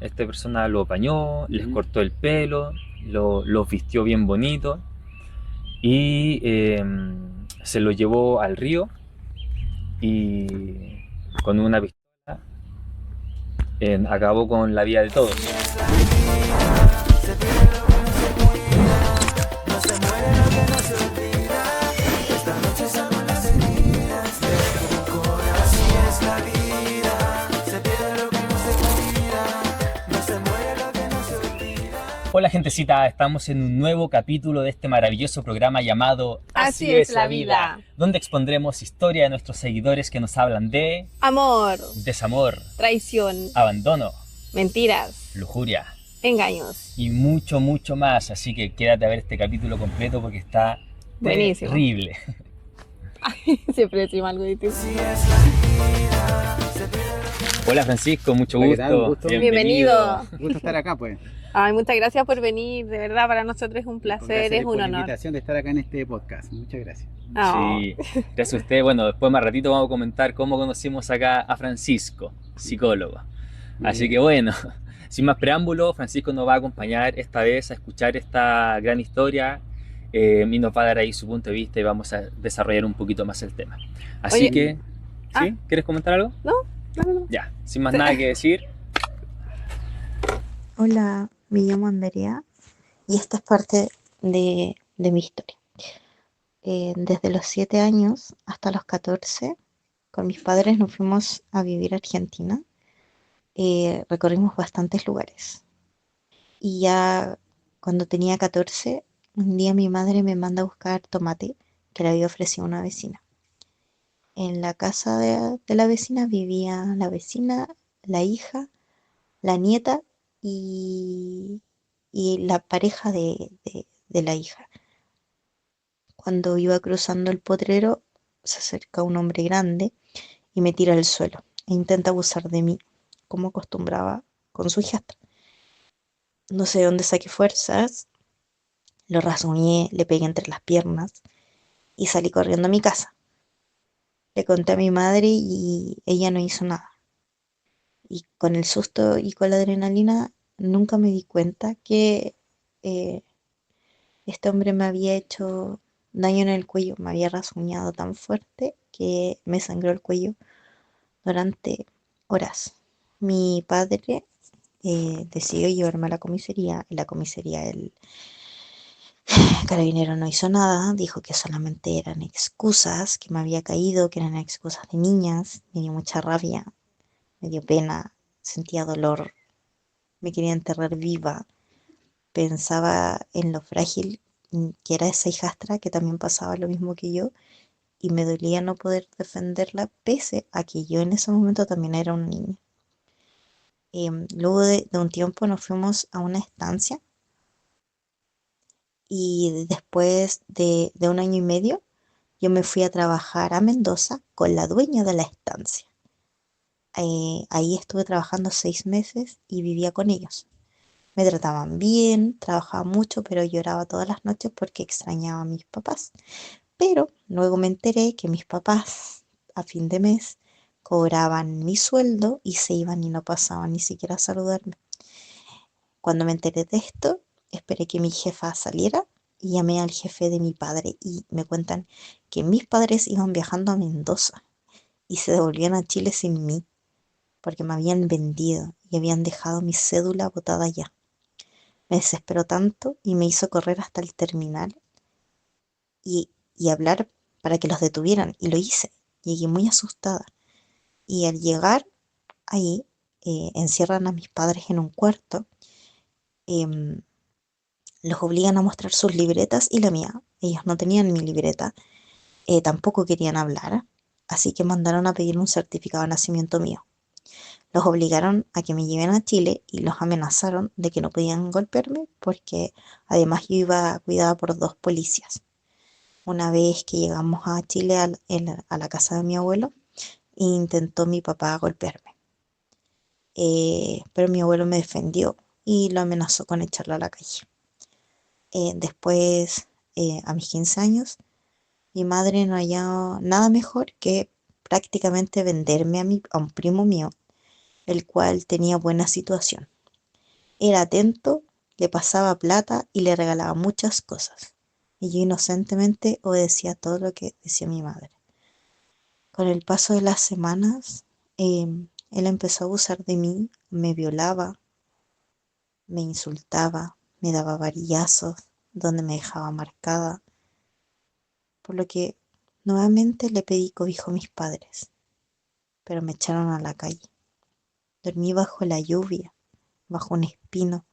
Esta persona lo bañó, les Ujú. cortó el pelo, los vistió bien bonito y se lo llevó al río y con una pistola acabó con la vida de todos. Hola gentecita, estamos en un nuevo capítulo de este maravilloso programa llamado Así Así es es la la vida, vida. donde expondremos historia de nuestros seguidores que nos hablan de Amor, desamor, traición, abandono, mentiras, lujuria engaños. y mucho, mucho más. Así que quédate a ver este capítulo completo porque está Buenísimo. terrible. Siempre decimos algo distinto. Hola Francisco, mucho Hola, ¿qué tal? Un gusto, gusto. bienvenido. Bienvenido. Gusto estar acá, pues. Ay, muchas gracias por venir. De verdad, para nosotros es un Por placer, gracias es y un por la honor. invitación de estar acá en este podcast. Muchas gracias. Oh. Sí, gracias a usted. Bueno, después más ratito vamos a comentar cómo conocimos acá a Francisco, psicólogo. Muy Así que bien. bueno, sin más preámbulo, Francisco nos va a acompañar esta vez a escuchar esta gran historia y nos va a dar ahí su punto de vista y vamos a desarrollar un poquito más el tema. Así Oye, Y que, ah, ¿sí? ¿Quieres comentar algo? no, no, no. Ya, sin más nada que decir. Hola, me llamo Andrea y esta es parte de mi historia. Desde los 7 años hasta los 14, con mis padres nos fuimos a vivir a Argentina. Recorrimos bastantes lugares. Y ya cuando tenía 14, un día mi madre me manda a buscar tomate que le había ofrecido una vecina. En la casa de la vecina vivía la vecina, la hija, la nieta y, y la pareja de la hija. Cuando iba cruzando el potrero, se acerca un hombre grande y me tira al suelo e intenta abusar de mí, como acostumbraba con su hijastra. No sé de dónde saqué fuerzas, lo rasguñé, le pegué entre las piernas y salí corriendo a mi casa. Le conté a mi madre y ella no hizo nada. Y con el susto y con la adrenalina nunca me di cuenta que eh, este hombre me había hecho daño en el cuello, me había rasguñado tan fuerte que me sangró el cuello durante horas. Mi padre decidió llevarme a la comisaría. En la comisaría el carabinero no hizo nada, dijo que solamente eran excusas, que me había caído, que eran excusas de niñas. Me dio mucha rabia, me dio pena, sentía dolor, me quería enterrar viva. Pensaba en lo frágil que era esa hijastra que también pasaba lo mismo que yo y me dolía no poder defenderla pese a que yo en ese momento también era un niño. Luego de un tiempo nos fuimos a una estancia y después de un año y medio yo me fui a trabajar a Mendoza con la dueña de la estancia. Ahí estuve trabajando 6 meses y vivía con ellos. Me trataban bien, trabajaba mucho, pero lloraba todas las noches porque extrañaba a mis papás. Pero luego me enteré que mis papás a fin de mes cobraban mi sueldo y se iban y no pasaban ni siquiera a saludarme. Cuando me enteré de esto, esperé que mi jefa saliera y llamé al jefe de mi padre y me cuentan que mis padres iban viajando a Mendoza y se devolvían a Chile sin mí porque me habían vendido y habían dejado mi cédula botada allá. Me desesperó tanto y me hizo correr hasta el terminal y hablar para que los detuvieran y lo hice. Llegué muy asustada y al llegar ahí encierran a mis padres en un cuarto. em, los obligan a mostrar sus libretas y la mía. Ellos no tenían mi libreta, tampoco querían hablar, así que mandaron a pedir un certificado de nacimiento mío. Los obligaron a que me lleven a Chile y los amenazaron de que no podían golpearme porque además yo iba cuidada por dos policías. Una vez que llegamos a Chile a la casa de mi abuelo, intentó mi papá golpearme, pero mi abuelo me defendió y lo amenazó con echarlo a la calle. Después, a mis 15 años, mi madre no halló nada mejor que prácticamente venderme a un primo mío, el cual tenía buena situación. Era atento, le pasaba plata y le regalaba muchas cosas. Y yo inocentemente obedecía todo lo que decía mi madre. Con el paso de las semanas, él empezó a abusar de mí, me violaba, me insultaba, me daba varillazos, donde me dejaba marcada, por lo que nuevamente le pedí cobijo a mis padres, pero me echaron a la calle. Dormí bajo la lluvia, bajo un espino,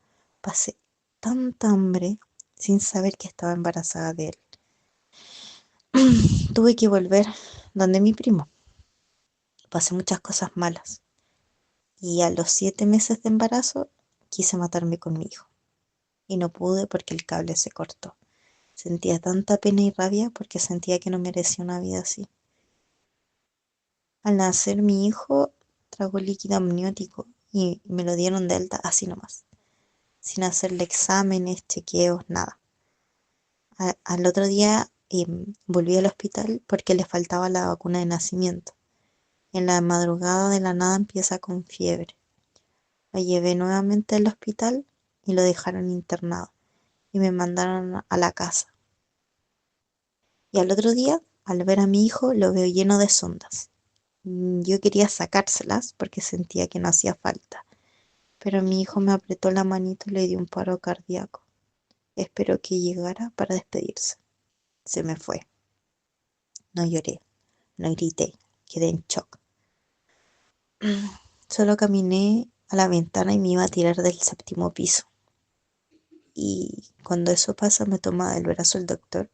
pasé tanta hambre sin saber que estaba embarazada de él. Tuve que volver donde mi primo. Pasé muchas cosas malas y a los 7 meses de embarazo quise matarme con mi hijo y no pude porque el cable se cortó. Sentía tanta pena y rabia porque sentía que no merecía una vida así. Al nacer mi hijo tragó líquido amniótico y me lo dieron de alta así nomás, sin hacerle exámenes, chequeos, nada. Al otro día volví al hospital porque le faltaba la vacuna de nacimiento. En la madrugada de la nada empieza con fiebre. Lo llevé nuevamente al hospital y lo dejaron internado y me mandaron a la casa. Y al otro día, al ver a mi hijo, lo veo lleno de sondas. Yo quería sacárselas porque sentía que no hacía falta, pero mi hijo me apretó la manito y le dio un paro cardíaco. Esperó que llegara para despedirse. Se me fue. No lloré, no grité, quedé en shock. Solo caminé a la ventana y me iba a tirar del 7º piso. Y cuando eso pasa me toma del brazo el doctor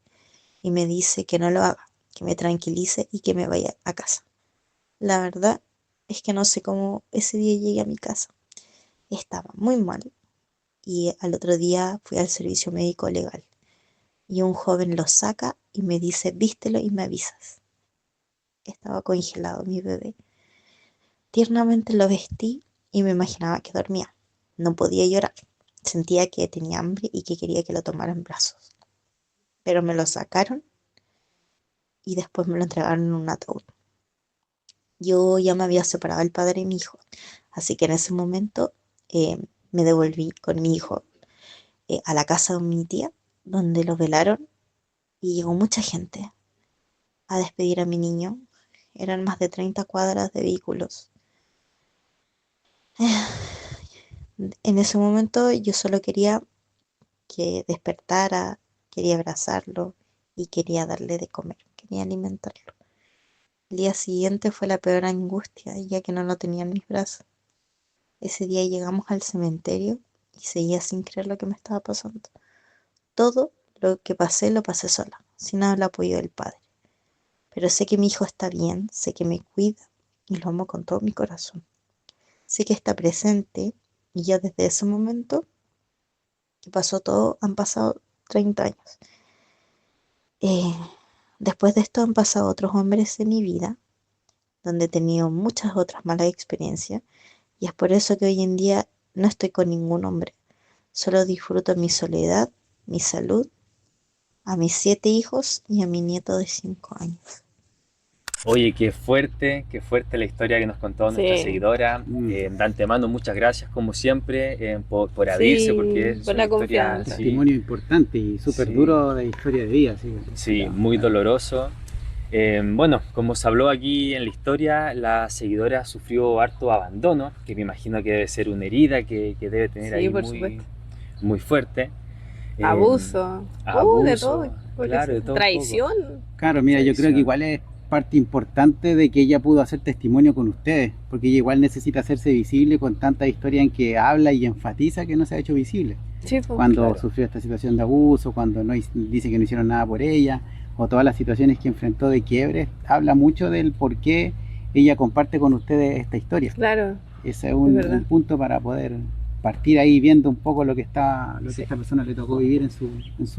y me dice que no lo haga, que me tranquilice y que me vaya a casa. La verdad es que no sé cómo ese día llegué a mi casa. Estaba muy mal y al otro día fui al servicio médico legal. Y un joven lo saca y me dice, vístelo y me avisas. Estaba congelado mi bebé. Tiernamente lo vestí y me imaginaba que dormía. No podía llorar. Sentía que tenía hambre y que quería que lo tomara en brazos. Pero me lo sacaron y después me lo entregaron en un ataúd. Yo ya me había separado el padre y mi hijo, así que en ese momento me devolví con mi hijo a la casa de mi tía, donde lo velaron y llegó mucha gente a despedir a mi niño. Eran más de 30 cuadras de vehículos. En ese momento yo solo quería que despertara, quería abrazarlo y quería darle de comer, quería alimentarlo. El día siguiente fue la peor angustia, ya que no lo tenía en mis brazos. Ese día llegamos al cementerio y seguía sin creer lo que me estaba pasando. Todo lo que pasé lo pasé sola, sin el apoyo del padre. Pero sé que mi hijo está bien, sé que me cuida y lo amo con todo mi corazón. Sé que está presente y ya desde ese momento que pasó todo han pasado 30 años. Después de esto han pasado otros hombres en mi vida, donde he tenido muchas otras malas experiencias, y es por eso que hoy en día no estoy con ningún hombre. Solo disfruto mi soledad, mi salud, a mis 7 hijos y a mi nieto de 5 años. Oye, qué fuerte la historia que nos contó nuestra Sí. seguidora. De antemano, muchas gracias, como siempre, por abrirse, Sí, porque es por una la historia, confianza. sí, Testimonio importante y súper Sí. duro de historia de vida. Sí, sí, Claro, muy claro. doloroso. Bueno, como se habló aquí en la historia, la seguidora sufrió harto abandono, que me imagino que debe ser una herida que debe tener Sí, ahí por muy, supuesto. muy fuerte. Abuso. De todo. Abuso, Porque claro, de todo un poco. traición. Claro, mira, yo creo Traición. que igual es parte importante de que ella pudo hacer testimonio con ustedes, porque ella igual necesita hacerse visible con tanta historia en que habla y enfatiza que no se ha hecho visible. Sí, pues. Cuando Claro. sufrió esta situación de abuso, cuando no dice que no hicieron nada por ella, o todas las situaciones que enfrentó de quiebre, habla mucho del por qué ella comparte con ustedes esta historia. Claro. Ese es verdad. un punto para poder partir ahí viendo un poco lo que Sí. esta persona le tocó vivir en su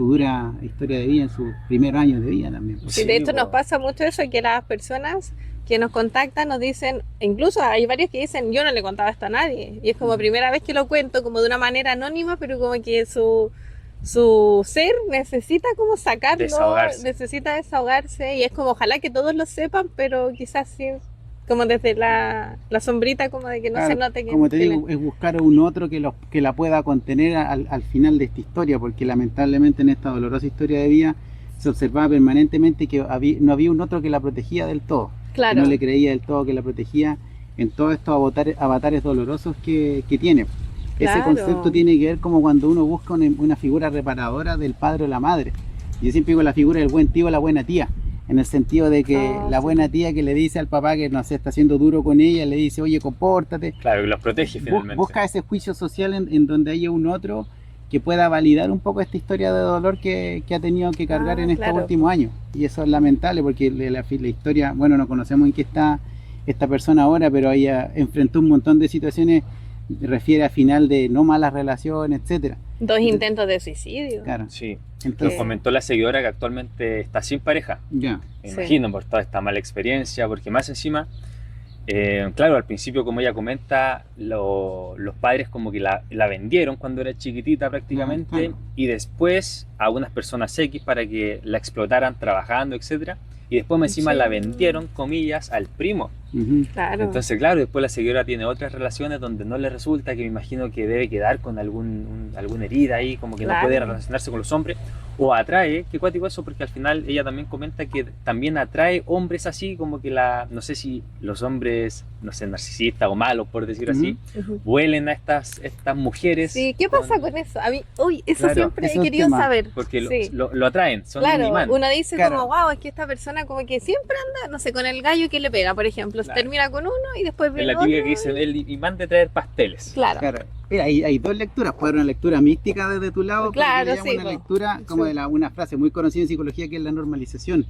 dura historia de vida, en sus primeros años de vida también. Sí, Sí, de hecho po. nos pasa mucho eso, que las personas que nos contactan nos dicen, incluso hay varios que dicen, yo no le contaba esto a nadie, y es como primera vez que lo cuento, como de una manera anónima, pero como que su ser necesita como sacarlo, Desahogarse. necesita desahogarse, y es como ojalá que todos lo sepan, pero quizás sí, como desde la sombrita, como de que no se Claro, note que como te tiene. digo, es buscar a un otro que la pueda contener al final de esta historia, porque lamentablemente en esta dolorosa historia de vida se observaba permanentemente que no había un otro que la protegía del todo, que Claro, no le creía del todo, que la protegía en todos estos avatares dolorosos que tiene. Ese claro. concepto tiene que ver como cuando uno busca una figura reparadora del padre o la madre. Yo siempre digo la figura del buen tío o la buena tía, en el sentido de que la Sí. buena tía que le dice al papá que no se está haciendo duro con ella, le dice, oye, compórtate. Claro, que los protege finalmente. Busca ese juicio social en donde haya un otro que pueda validar un poco esta historia de dolor que ha tenido que cargar en estos claro. últimos años. Y eso es lamentable porque la historia, bueno, no conocemos en qué está esta persona ahora, pero ella enfrentó un montón de situaciones, refiere a final de no malas relaciones, etcétera. 2 intentos de suicidio. Claro, Sí, nos entonces, comentó la seguidora que actualmente está sin pareja. ya, Me Sí. imagino por toda esta mala experiencia, porque más encima, claro, al principio, como ella comenta, los padres como que la vendieron cuando era chiquitita prácticamente, claro. y después a unas personas X para que la explotaran trabajando, etcétera, y después más encima Sí. la vendieron, comillas, al primo. ujú, Claro. Entonces, claro, después la seguidora tiene otras relaciones donde no le resulta, que me imagino que debe quedar con alguna herida ahí, como que no Claro. puede relacionarse con los hombres, o atrae, qué cuático eso, porque al final ella también comenta que también atrae hombres así, como que no sé si los hombres, no sé, narcisistas o malos, por decirlo así, Ujú. huelen a estas mujeres. Sí, ¿qué pasa con eso? A mí, uy, eso Claro, siempre ese he es un querido tema, saber. Porque Sí. lo atraen, son un Claro, imán. uno dice Claro. como, wow, es que esta persona como que siempre anda, no sé, con el gallo que le pega, por ejemplo, Claro. termina con uno y después Es viene la típica otro. que dice el imán de traer pasteles. Claro. claro. Mira, hay dos lecturas, puede haber una lectura mística desde tu lado, pero Claro, yo le llamo sí, una po. lectura como de una frase muy conocida en psicología que es la normalización.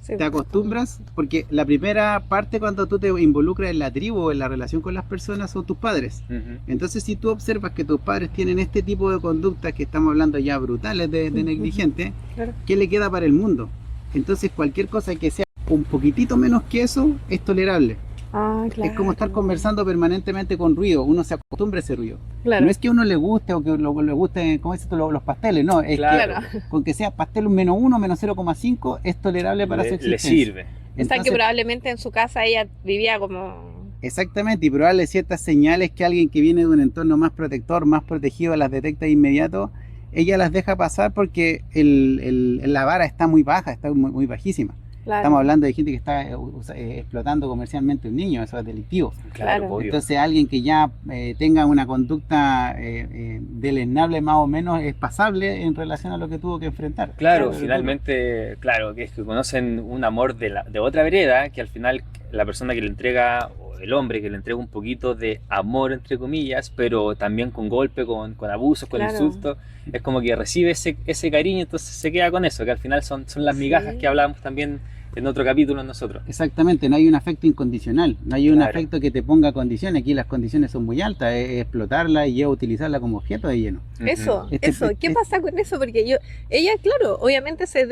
Sí. Te acostumbras, porque la primera parte cuando tú te involucras en la tribu o en la relación con las personas son tus padres. Ujú. Entonces si tú observas que tus padres tienen este tipo de conductas que estamos hablando ya brutales de negligente, Claro. ¿qué le queda para el mundo? Entonces cualquier cosa que sea un poquitito menos que eso es tolerable. Ah, claro. Es como estar conversando permanentemente con ruido, uno se acostumbra a ese ruido. Claro. No es que a uno le guste o que le guste, ¿cómo dices tú, los pasteles? No, es Claro. que con que sea pastel un -1, -0,5 es tolerable para su Le existencia. sirve. O sea que Entonces, probablemente en su casa ella vivía como... exactamente, y probarle ciertas señales que alguien que viene de un entorno más protector, más protegido, las detecta de inmediato, ella las deja pasar porque la vara está muy baja, está muy bajísima. Claro. Estamos hablando de gente que está explotando comercialmente un niño, eso es delictivo. Claro, Claro. obvio. Entonces alguien que ya tenga una conducta deleznable más o menos es pasable en relación a lo que tuvo que enfrentar. Claro, Claro. finalmente, claro, que es que conocen un amor de otra vereda, que al final la persona que le entrega, o el hombre que le entrega un poquito de amor, entre comillas, pero también con golpe, con abusos, con Claro. insultos, es como que recibe ese cariño, entonces se queda con eso, que al final son las migajas Sí. que hablábamos también en otro capítulo nosotros. Exactamente, no hay un afecto incondicional, no hay un Claro. afecto que te ponga condiciones, aquí las condiciones son muy altas, es explotarla y es utilizarla como objeto de lleno. Eso, Este- eso. ¿Qué pasa con eso? Porque ella, claro, obviamente se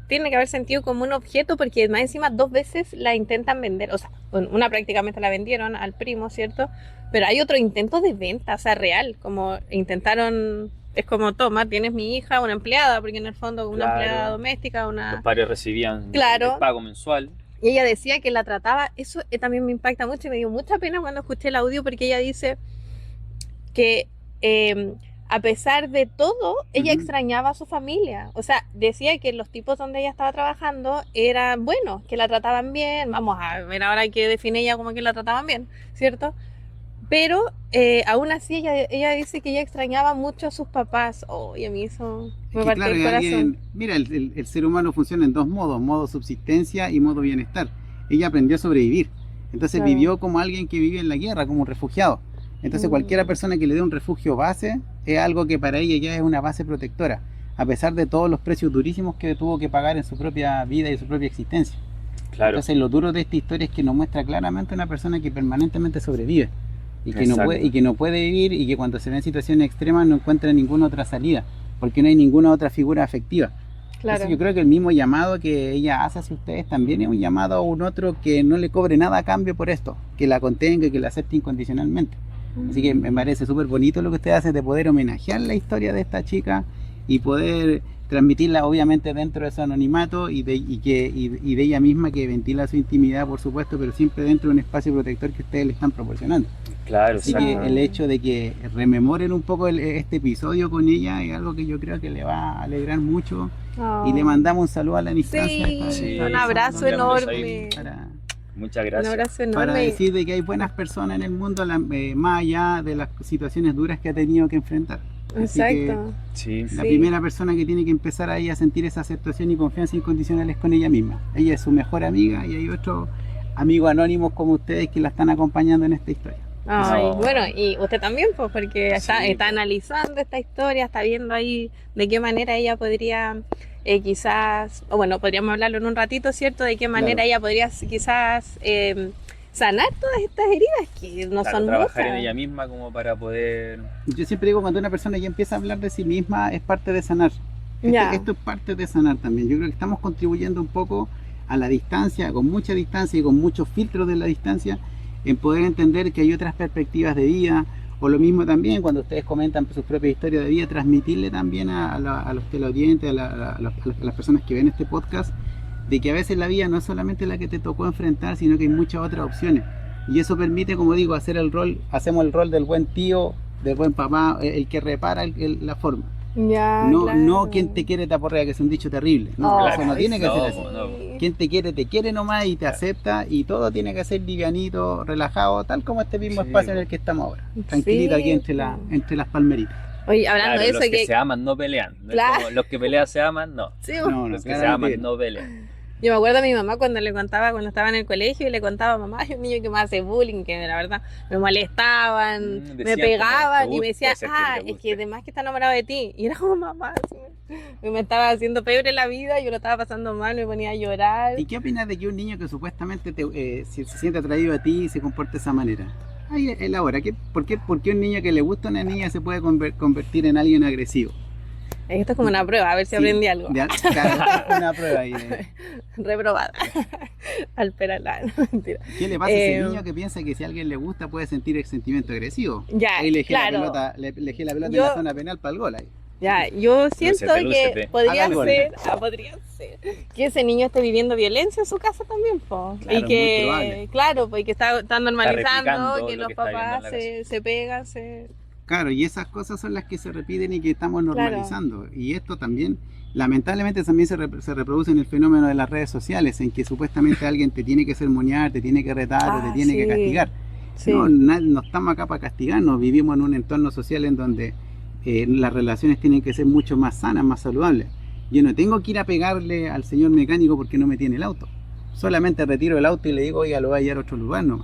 tiene que haber sentido como un objeto porque más encima 2 veces la intentan vender, o sea, una prácticamente la vendieron al primo, ¿cierto? Pero hay otro intento de venta, o sea, real, como intentaron, es como, toma, tienes mi hija, una empleada, porque en el fondo una Claro. empleada doméstica, Los una... padres recibían Claro. el pago mensual. Y ella decía que la trataba, eso también me impacta mucho y me dio mucha pena cuando escuché el audio porque ella dice que a pesar de todo, ella Ujú. extrañaba a su familia. O sea, decía que los tipos donde ella estaba trabajando eran buenos, que la trataban bien. Vamos a ver ahora que define ella como que la trataban bien, ¿cierto? Pero aún así ella dice que ella extrañaba mucho a sus papás. Oh, y a mí eso Es me que, partió claro, el corazón. mira, el ser humano funciona en dos modos, modo subsistencia y modo bienestar. Ella aprendió a sobrevivir, entonces Claro. vivió como alguien que vive en la guerra, como un refugiado. Entonces cualquiera persona que le dé un refugio base es algo que para ella ya es una base protectora, a pesar de todos los precios durísimos que tuvo que pagar en su propia vida y su propia existencia. Claro. Entonces lo duro de esta historia es que nos muestra claramente una persona que permanentemente sobrevive y que Exacto. no puede vivir y que cuando se ve en situaciones extremas no encuentra ninguna otra salida, porque no hay ninguna otra figura afectiva. Claro. Entonces yo creo que el mismo llamado que ella hace hacia ustedes también es un llamado a un otro que no le cobre nada a cambio por esto, que la contenga y que la acepte incondicionalmente. Así que me parece súper bonito lo que usted hace de poder homenajear la historia de esta chica y poder transmitirla obviamente dentro de su anonimato y de ella misma que ventila su intimidad, por supuesto, pero siempre dentro de un espacio protector que ustedes le están proporcionando. Claro, Así que el hecho de que rememoren un poco este episodio con ella es algo que yo creo que le va a alegrar mucho. Y le mandamos un saludo a la distancia. Sí, un abrazo enorme. Muchas gracias. Un abrazo enorme. Para decir de que hay buenas personas en el mundo, más allá de las situaciones duras que ha tenido que enfrentar. Exacto. La primera persona que tiene que empezar ahí a sentir esa aceptación y confianza incondicional es con ella misma. Ella es su mejor amiga y hay otros amigos anónimos como ustedes que la están acompañando en esta historia. Ay, bueno, y usted también, pues, porque está analizando esta historia, está viendo ahí de qué manera ella podría quizás, o bueno, podríamos hablarlo en un ratito, ¿cierto? De qué manera ella podría quizás sanar todas estas heridas que no son trabajar muchas. en ella misma como para poder... Yo siempre digo, cuando una persona ya empieza a hablar de sí misma, es parte de sanar. Esto es parte de sanar también. Yo creo que estamos contribuyendo un poco a la distancia, con mucha distancia y con muchos filtros de la distancia, en poder entender que hay otras perspectivas de vida, o lo mismo también cuando ustedes comentan sus propias historias de vida, transmitirle también a los televidentes, a las personas que ven este podcast, de que a veces la vida no es solamente la que te tocó enfrentar, sino que hay muchas otras opciones. Y eso permite, como digo, hacemos el rol del buen tío, del buen papá, el que repara la forma. No quien te quiere te aporrea, que es un dicho terrible. Eso no tiene que ser así. Quien te quiere nomás y te acepta, y todo tiene que ser livianito, relajado, tal como este mismo espacio en el que estamos ahora. Tranquilito aquí entre las palmeritas. Oye, hablando de eso, los que se aman no pelean. No es como los que pelean se aman, no. Los que se aman no pelean. Yo me acuerdo de mi mamá cuando le contaba, cuando estaba en el colegio, y le contaba: mamá, hay un niño que me hace bullying, que la verdad me molestaban, me pegaban, y me decía, es que además que está enamorado de ti. Y era como: mamá, me estaba haciendo peor en la vida, yo lo estaba pasando mal, me ponía a llorar. ¿Y qué opinas de que un niño que supuestamente se siente atraído a ti se comporte de esa manera? Ahí elabora, ¿por qué un niño que le gusta a una niña se puede convertir en alguien agresivo? Esto es como una prueba, a ver si aprendí algo. Claro, una prueba ahí. Reprobada. Al peralá, no, mentira. ¿Qué le pasa a ese niño que piensa que si a alguien le gusta puede sentir el sentimiento agresivo? Ahí le dejé la pelota en la zona penal para el gol ahí. Yo siento que podría ser que ese niño esté viviendo violencia en su casa también, po. Claro, y que, pues que está normalizando que los papás se pegan, Claro, y esas cosas son las que se repiten y que estamos normalizando. Y esto también, lamentablemente, también se reproduce en el fenómeno de las redes sociales, en que supuestamente alguien te tiene que sermonear, te tiene que retar o te tiene que castigar. No estamos acá para castigarnos, vivimos en un entorno social en donde las relaciones tienen que ser mucho más sanas, más saludables. Yo no tengo que ir a pegarle al señor mecánico porque no me tiene el auto. Solamente retiro el auto y le digo, oiga, lo voy a llevar a otro lugar, ¿no?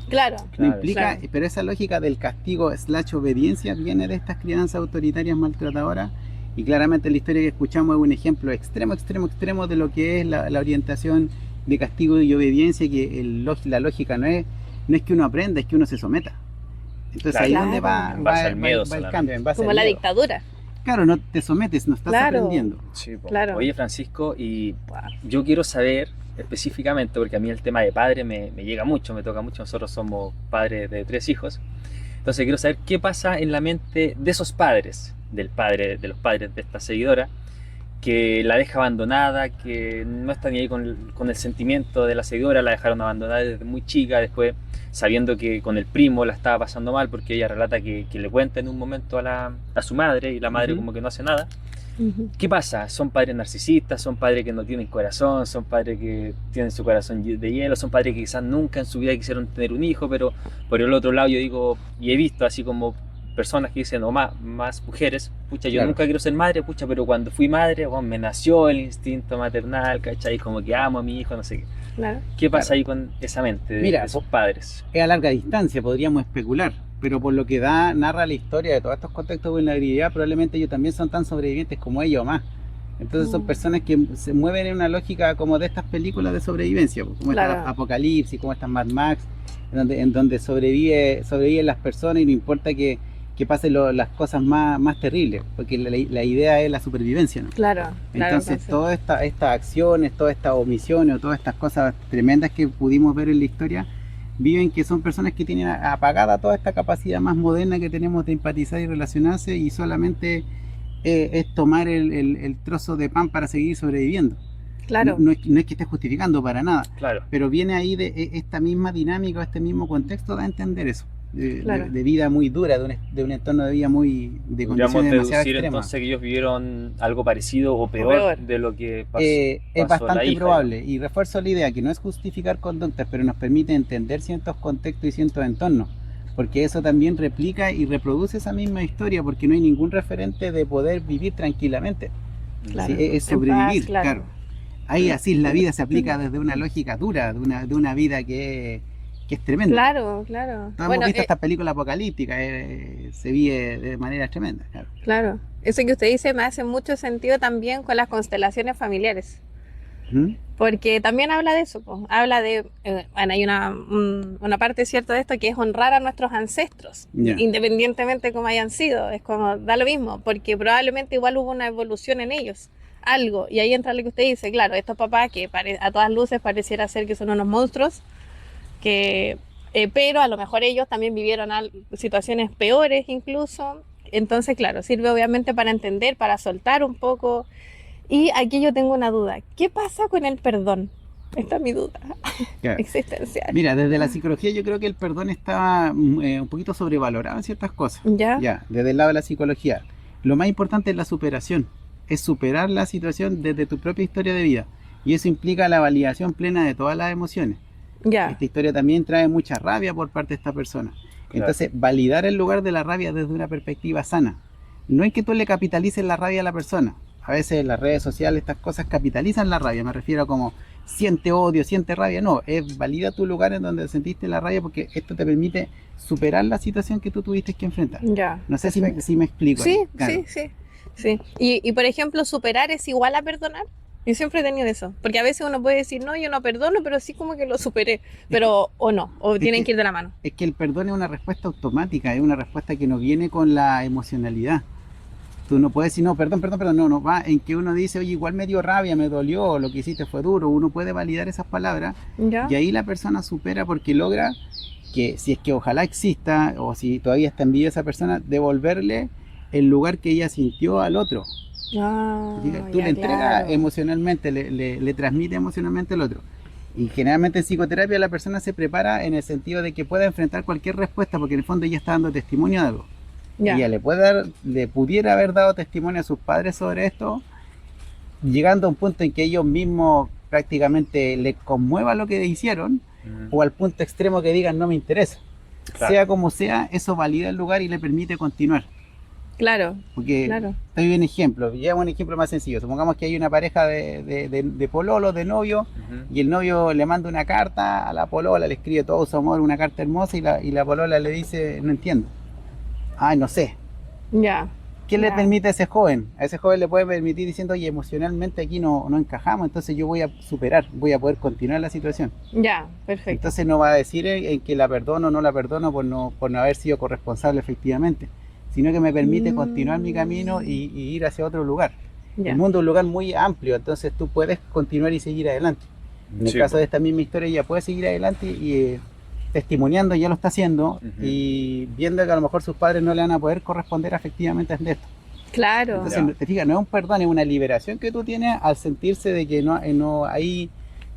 No implica, pero esa lógica del castigo / obediencia viene de estas crianzas autoritarias maltratadoras, y claramente la historia que escuchamos es un ejemplo extremo de lo que es la orientación de castigo y obediencia, que la lógica no es que uno aprenda, es que uno se someta. Entonces ahí es donde va el cambio, en base como al la miedo. dictadura. Claro, no te sometes, no estás aprendiendo. Oye, Francisco, y yo quiero saber específicamente, porque a mí el tema de padre me llega mucho, me toca mucho. Nosotros somos padres de 3 hijos, entonces quiero saber qué pasa en la mente de esos padres, de los padres de esta seguidora, que la deja abandonada, que no está ni ahí con el sentimiento de la seguidora, la dejaron abandonada desde muy chica, después sabiendo que con el primo la estaba pasando mal, porque ella relata que le cuenta en un momento a su madre, y la madre como que no hace nada. ¿Qué pasa? ¿Son padres narcisistas? ¿Son padres que no tienen corazón? ¿Son padres que tienen su corazón de hielo? ¿Son padres que quizás nunca en su vida quisieron tener un hijo? Pero por el otro lado yo digo, y he visto así como personas que dicen, o más mujeres, pucha, yo nunca quiero ser madre, pucha, pero cuando fui madre, bueno, me nació el instinto maternal, ¿cachai? Como que amo a mi hijo, no sé qué. ¿Qué pasa ahí con esa mente de esos padres? Es a larga distancia, podríamos especular, pero por lo que narra la historia de todos estos contextos de vulnerabilidad, probablemente ellos también son tan sobrevivientes como ellos o más. Entonces son personas que se mueven en una lógica como de estas películas de sobrevivencia, como esta Apocalipsis, como estas Mad Max, en donde sobreviven las personas y no importa que pasen las cosas más terribles, porque la idea es la supervivencia, ¿no? Entonces todas estas acciones, todas estas omisiones o todas estas cosas tremendas que pudimos ver en la historia, viven que son personas que tienen apagada toda esta capacidad más moderna que tenemos de empatizar y relacionarse, y solamente es tomar el trozo de pan para seguir sobreviviendo. Claro. No es que esté justificando para nada, Claro. pero viene ahí de esta misma dinámica, este mismo contexto, da a entender eso. Claro. De vida muy dura, de un entorno de vida de Podríamos condiciones demasiado deducir extremas. entonces que ellos vivieron algo parecido o peor de lo que pasó. Es pasó la bastante hija, probable, y refuerzo la idea que no es justificar conductas, pero nos permite entender ciertos contextos y ciertos entornos, porque eso también replica y reproduce esa misma historia, porque no hay ningún referente de poder vivir tranquilamente. Claro. Sí, es En sobrevivir, paz, claro. Ahí así la vida se aplica desde una lógica dura, de una vida que es tremenda. Claro, claro. Todos hemos visto estas películas apocalípticas, se vive de manera tremenda. Claro. Claro. Eso que usted dice me hace mucho sentido también con las constelaciones familiares. ¿Mm? Porque también habla de eso, pues. Habla de, bueno, hay una parte cierta de esto que es honrar a nuestros ancestros, Ya. independientemente como hayan sido, es como, da lo mismo, porque probablemente igual hubo una evolución en ellos, algo, y ahí entra lo que usted dice, claro, estos papás que a todas luces pareciera ser que son unos monstruos, pero a lo mejor ellos también vivieron situaciones peores incluso, entonces claro, sirve obviamente para entender, para soltar un poco. Y aquí yo tengo una duda. ¿Qué pasa con el perdón? Esta es mi duda Claro. existencial. Mira, desde la psicología yo creo que el perdón está un poquito sobrevalorado en ciertas cosas. ¿Ya? Desde el lado de la psicología. Lo más importante es la superación. Es superar la situación desde tu propia historia de vida. Y eso implica la validación plena de todas las emociones. Ya. Esta historia también trae mucha rabia por parte de esta persona. Claro. Entonces, validar el lugar de la rabia desde una perspectiva sana. No es que tú le capitalices la rabia a la persona. A veces en las redes sociales estas cosas capitalizan la rabia. Me refiero a como siente odio, siente rabia. No, es valida tu lugar en donde sentiste la rabia, porque esto te permite superar la situación que tú tuviste que enfrentar. Ya. No sé si me explico. Sí, ahí. Claro. sí. Y por ejemplo, superar es igual a perdonar. Yo siempre he tenido eso. Porque a veces uno puede decir, no, yo no perdono, pero sí como que lo superé. Pero, o no, o tienen que ir de la mano. Es que el perdón es una respuesta automática, es una respuesta que no viene con la emocionalidad. Tú no puedes decir, no, perdón, no, va en que uno dice, oye, igual me dio rabia, me dolió, lo que hiciste fue duro. Uno puede validar esas palabras ¿Ya? y ahí la persona supera, porque logra que, si es que ojalá exista, o si todavía está en vida esa persona, devolverle el lugar que ella sintió al otro. Ah, Tú ya, le entregas claro. emocionalmente, le transmite emocionalmente al otro. Y generalmente en psicoterapia la persona se prepara en el sentido de que pueda enfrentar cualquier respuesta, porque en el fondo ella está dando testimonio de algo. Ya. Ella le pudiera haber dado testimonio a sus padres sobre esto, llegando a un punto en que ellos mismos prácticamente les conmueva lo que hicieron, o al punto extremo que digan no me interesa. Claro. Sea como sea, eso valida el lugar y le permite continuar. Claro, Porque claro. te doy un ejemplo, llevamos un ejemplo más sencillo. Supongamos que hay una pareja de pololos, de novio, y el novio le manda una carta a la polola, le escribe todo su amor, una carta hermosa, y la polola le dice, no entiendo. Ay, no sé. Ya. ¿Qué le Ya. permite a ese joven? A ese joven le puede permitir diciendo, oye, emocionalmente aquí no encajamos, entonces yo voy a superar, voy a poder continuar la situación. Ya, perfecto. Entonces no va a decir en que la perdono o no la perdono por no haber sido corresponsable efectivamente, sino que me permite continuar mi camino y ir hacia otro lugar. Ya. El mundo es un lugar muy amplio, entonces tú puedes continuar y seguir adelante. En el Sí, caso de esta misma historia, ella puede seguir adelante y testimoniando, ya lo está haciendo, y viendo que a lo mejor sus padres no le van a poder corresponder efectivamente a esto. Claro. Entonces, Ya. te fijas, no es un perdón, es una liberación que tú tienes al sentirse de que no hay,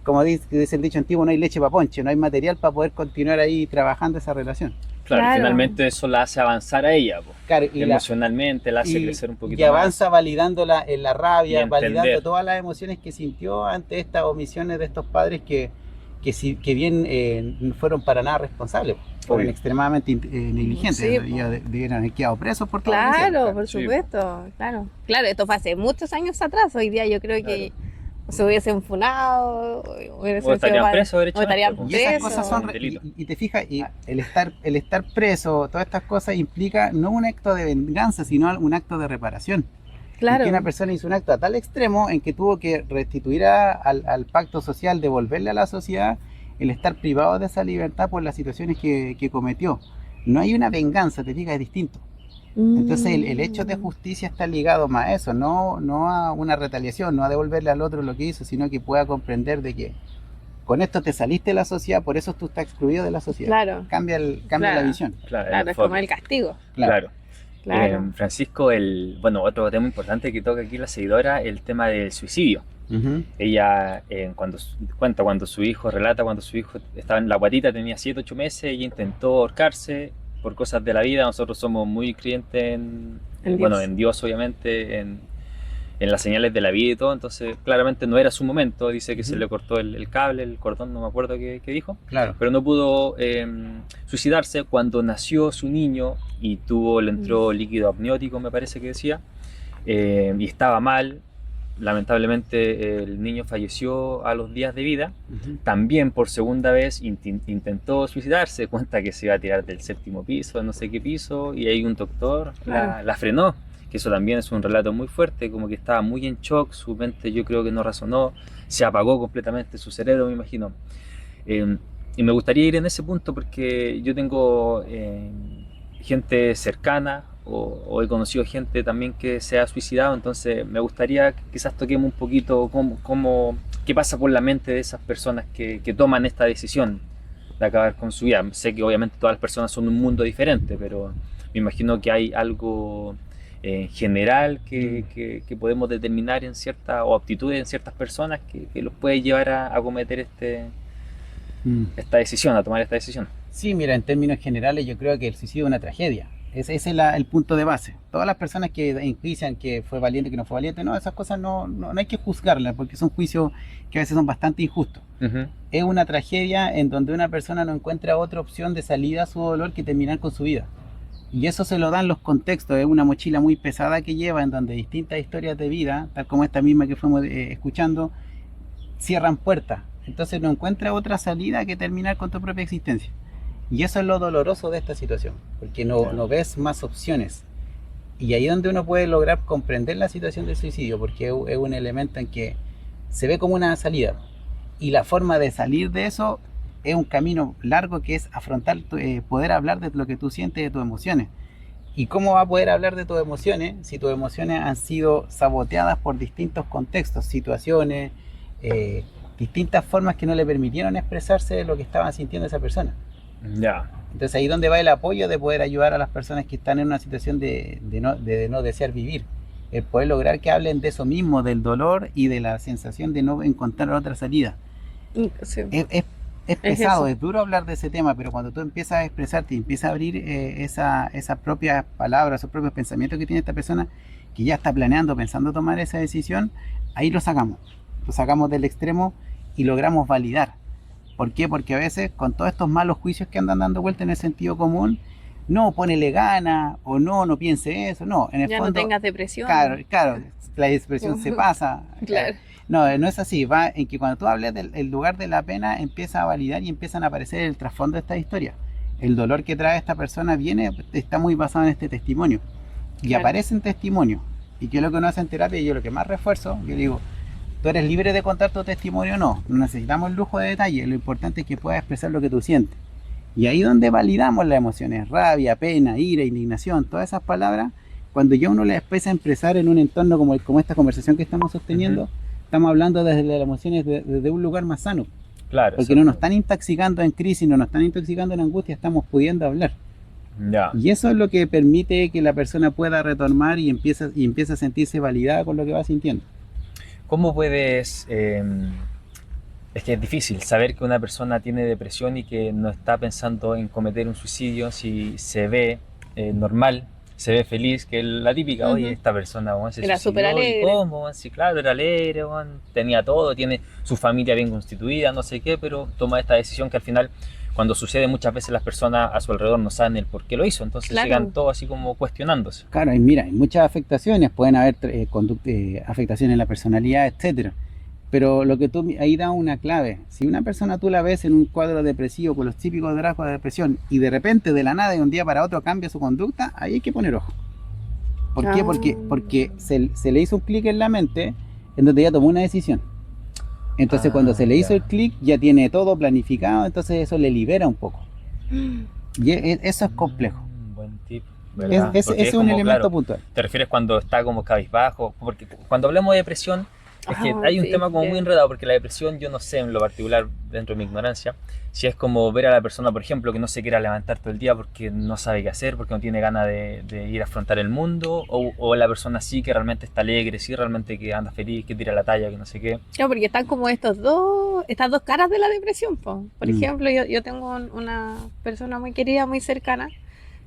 como dice el dicho antiguo, no hay leche para ponche, no hay material para poder continuar ahí trabajando esa relación. Claro, Claro. finalmente eso la hace avanzar a ella, po. Claro, y Emocionalmente la hace y- crecer un poquito y avanza validándola en la Y rabia, entender. validando todas las emociones que sintió ante estas omisiones de estos padres que bien no fueron para nada responsables, fueron Obvio. extremadamente negligentes. Sí, po. Debieran haber quedado presos por todo lo que hicieron. Claro, por Sí. supuesto, claro. Claro, esto fue hace muchos años atrás. Hoy día yo creo que se hubiesen funado, O estarían presos, o estarían derechamente, po. Y esas presos. cosas son, Delito. y te fijas, y el estar preso, todas estas cosas implica no un acto de venganza, sino un acto de reparación. Claro. Y que una persona hizo un acto a tal extremo en que tuvo que restituir al pacto social, devolverle a la sociedad el estar privado de esa libertad por las situaciones que cometió. No hay una venganza, te fijas, es distinto. Entonces el hecho de justicia está ligado más a eso, no a una retaliación, no a devolverle al otro lo que hizo, sino que pueda comprender de que con esto te saliste de la sociedad, por eso tú estás excluido de la sociedad. Claro. Cambia la Claro. visión. Claro, el Claro, es enfoque. como el castigo. Claro. Claro. Francisco, bueno, otro tema importante que toca aquí la seguidora, el tema del suicidio. Ujú. Ella cuando su hijo, relata cuando su hijo estaba en la guatita, tenía 7, 8 meses, ella intentó ahorcarse por cosas de la vida. Nosotros somos muy creyentes En bueno, Dios. en Dios obviamente, en las señales de la vida y todo, entonces claramente no era su momento. Dice que se Ujú. le cortó el cable, el cordón, no me acuerdo qué dijo, Claro. pero no pudo suicidarse. Cuando nació su niño y le entró líquido amniótico, me parece que decía, y estaba mal. Lamentablemente el niño falleció a los días de vida. Ujú. También por segunda vez intentó suicidarse, cuenta que se iba a tirar del 7.º piso, no sé qué piso, y ahí un doctor Claro. la frenó, que eso también es un relato muy fuerte, como que estaba muy en shock, su mente yo creo que no razonó, se apagó completamente su cerebro, me imagino. Eh, y me gustaría ir en ese punto porque yo tengo gente cercana o he conocido gente también que se ha suicidado, entonces me gustaría que quizás toquemos un poquito qué pasa por la mente de esas personas que toman esta decisión de acabar con su vida. Sé que obviamente todas las personas son un mundo diferente, pero me imagino que hay algo en general que podemos determinar o aptitudes en ciertas personas que los puede llevar a cometer Mm. esta decisión, a tomar esta decisión. Sí, mira, en términos generales yo creo que el suicidio es una tragedia. Ese es el punto de base. Todas las personas que enjuician que fue valiente, que no fue valiente, no, esas cosas no hay que juzgarlas porque son juicios que a veces son bastante injustos. Ujú. Es una tragedia en donde una persona no encuentra otra opción de salida a su dolor que terminar con su vida. Y eso se lo dan los contextos, es una mochila muy pesada que lleva en donde distintas historias de vida, tal como esta misma que fuimos escuchando, cierran puertas. Entonces no encuentra otra salida que terminar con tu propia existencia. Y eso es lo doloroso de esta situación, porque no ves más opciones. Y ahí es donde uno puede lograr comprender la situación del suicidio, porque es un elemento en que se ve como una salida. Y la forma de salir de eso es un camino largo que es afrontar, poder hablar de lo que tú sientes, de tus emociones. ¿Y cómo va a poder hablar de tus emociones si tus emociones han sido saboteadas por distintos contextos, situaciones, eh, distintas formas que no le permitieron expresarse de lo que estaba sintiendo esa persona? Ya. Entonces ahí es donde va el apoyo de poder ayudar a las personas que están en una situación de no desear vivir. El poder lograr que hablen de eso mismo, del dolor y de la sensación de no encontrar otra salida. Sí. Es pesado, eso. es duro hablar de ese tema, pero cuando tú empiezas a expresarte y empiezas a abrir esas propias palabras, esos propios pensamientos que tiene esta persona que ya está planeando, pensando tomar esa decisión, ahí lo sacamos del extremo y logramos validar. ¿Por qué? Porque a veces con todos estos malos juicios que andan dando vuelta en el sentido común, no, ponele gana, o no piense eso, no, en el Ya fondo, no tengas depresión. claro, la expresión se pasa. Claro. No es así, va en que cuando tú hables del lugar de la pena, empieza a validar y empiezan a aparecer el trasfondo de esta historia. El dolor que trae esta persona está muy basado en este testimonio. Y Claro. aparecen testimonios. Y que es lo que uno hace en terapia, y yo lo que más refuerzo, yo digo, tú eres libre de contar tu testimonio o no necesitamos el lujo de detalle, lo importante es que puedas expresar lo que tú sientes. Y ahí donde validamos las emociones, rabia, pena, ira, indignación, todas esas palabras, cuando ya uno las empieza a expresar en un entorno como esta conversación que estamos sosteniendo, estamos hablando desde las emociones desde un lugar más sano. Claro. Porque no nos están intoxicando en crisis, no nos están intoxicando en angustia, estamos pudiendo hablar. Ya. Y eso es lo que permite que la persona pueda retomar y empieza a sentirse validada con lo que va sintiendo. ¿Cómo puedes, es que es difícil saber que una persona tiene depresión y que no está pensando en cometer un suicidio si se ve normal, se ve feliz, que es la típica, Ujú. oye, esta persona se Era suicidó, súper alegre. ¿y cómo? Sí, claro, era alegre, tenía todo, tiene su familia bien constituida, no sé qué, pero toma esta decisión que al final, cuando sucede muchas veces, las personas a su alrededor no saben el por qué lo hizo, entonces Claro. llegan todos así como cuestionándose. Claro, y mira, hay muchas afectaciones, pueden haber afectaciones en la personalidad, etcétera. Pero lo que tú ahí da una clave. Si una persona tú la ves en un cuadro depresivo con los típicos rasgos de depresión y de repente de la nada de un día para otro cambia su conducta, ahí hay que poner ojo. ¿Por qué? Porque se le hizo un clic en la mente en donde ya tomó una decisión. Entonces cuando se le hizo el clic ya tiene todo planificado, entonces eso le libera un poco. Y eso es complejo. Buen tip. ¿Verdad? Ese Porque es un como, elemento claro, puntual. ¿te refieres cuando está como cabizbajo? Porque cuando hablamos de depresión, Es que Ah, hay un sí, tema como que- muy enredado, porque la depresión, yo no sé en lo particular, dentro de mi ignorancia, si es como ver a la persona, por ejemplo, que no se quiera levantar todo el día porque no sabe qué hacer, porque no tiene ganas de ir a afrontar el mundo, o la persona sí que realmente está alegre, sí realmente que anda feliz, que tira la talla, que no sé qué. No, porque están como estas dos caras de la depresión, po. Por Mm. ejemplo, yo tengo una persona muy querida, muy cercana,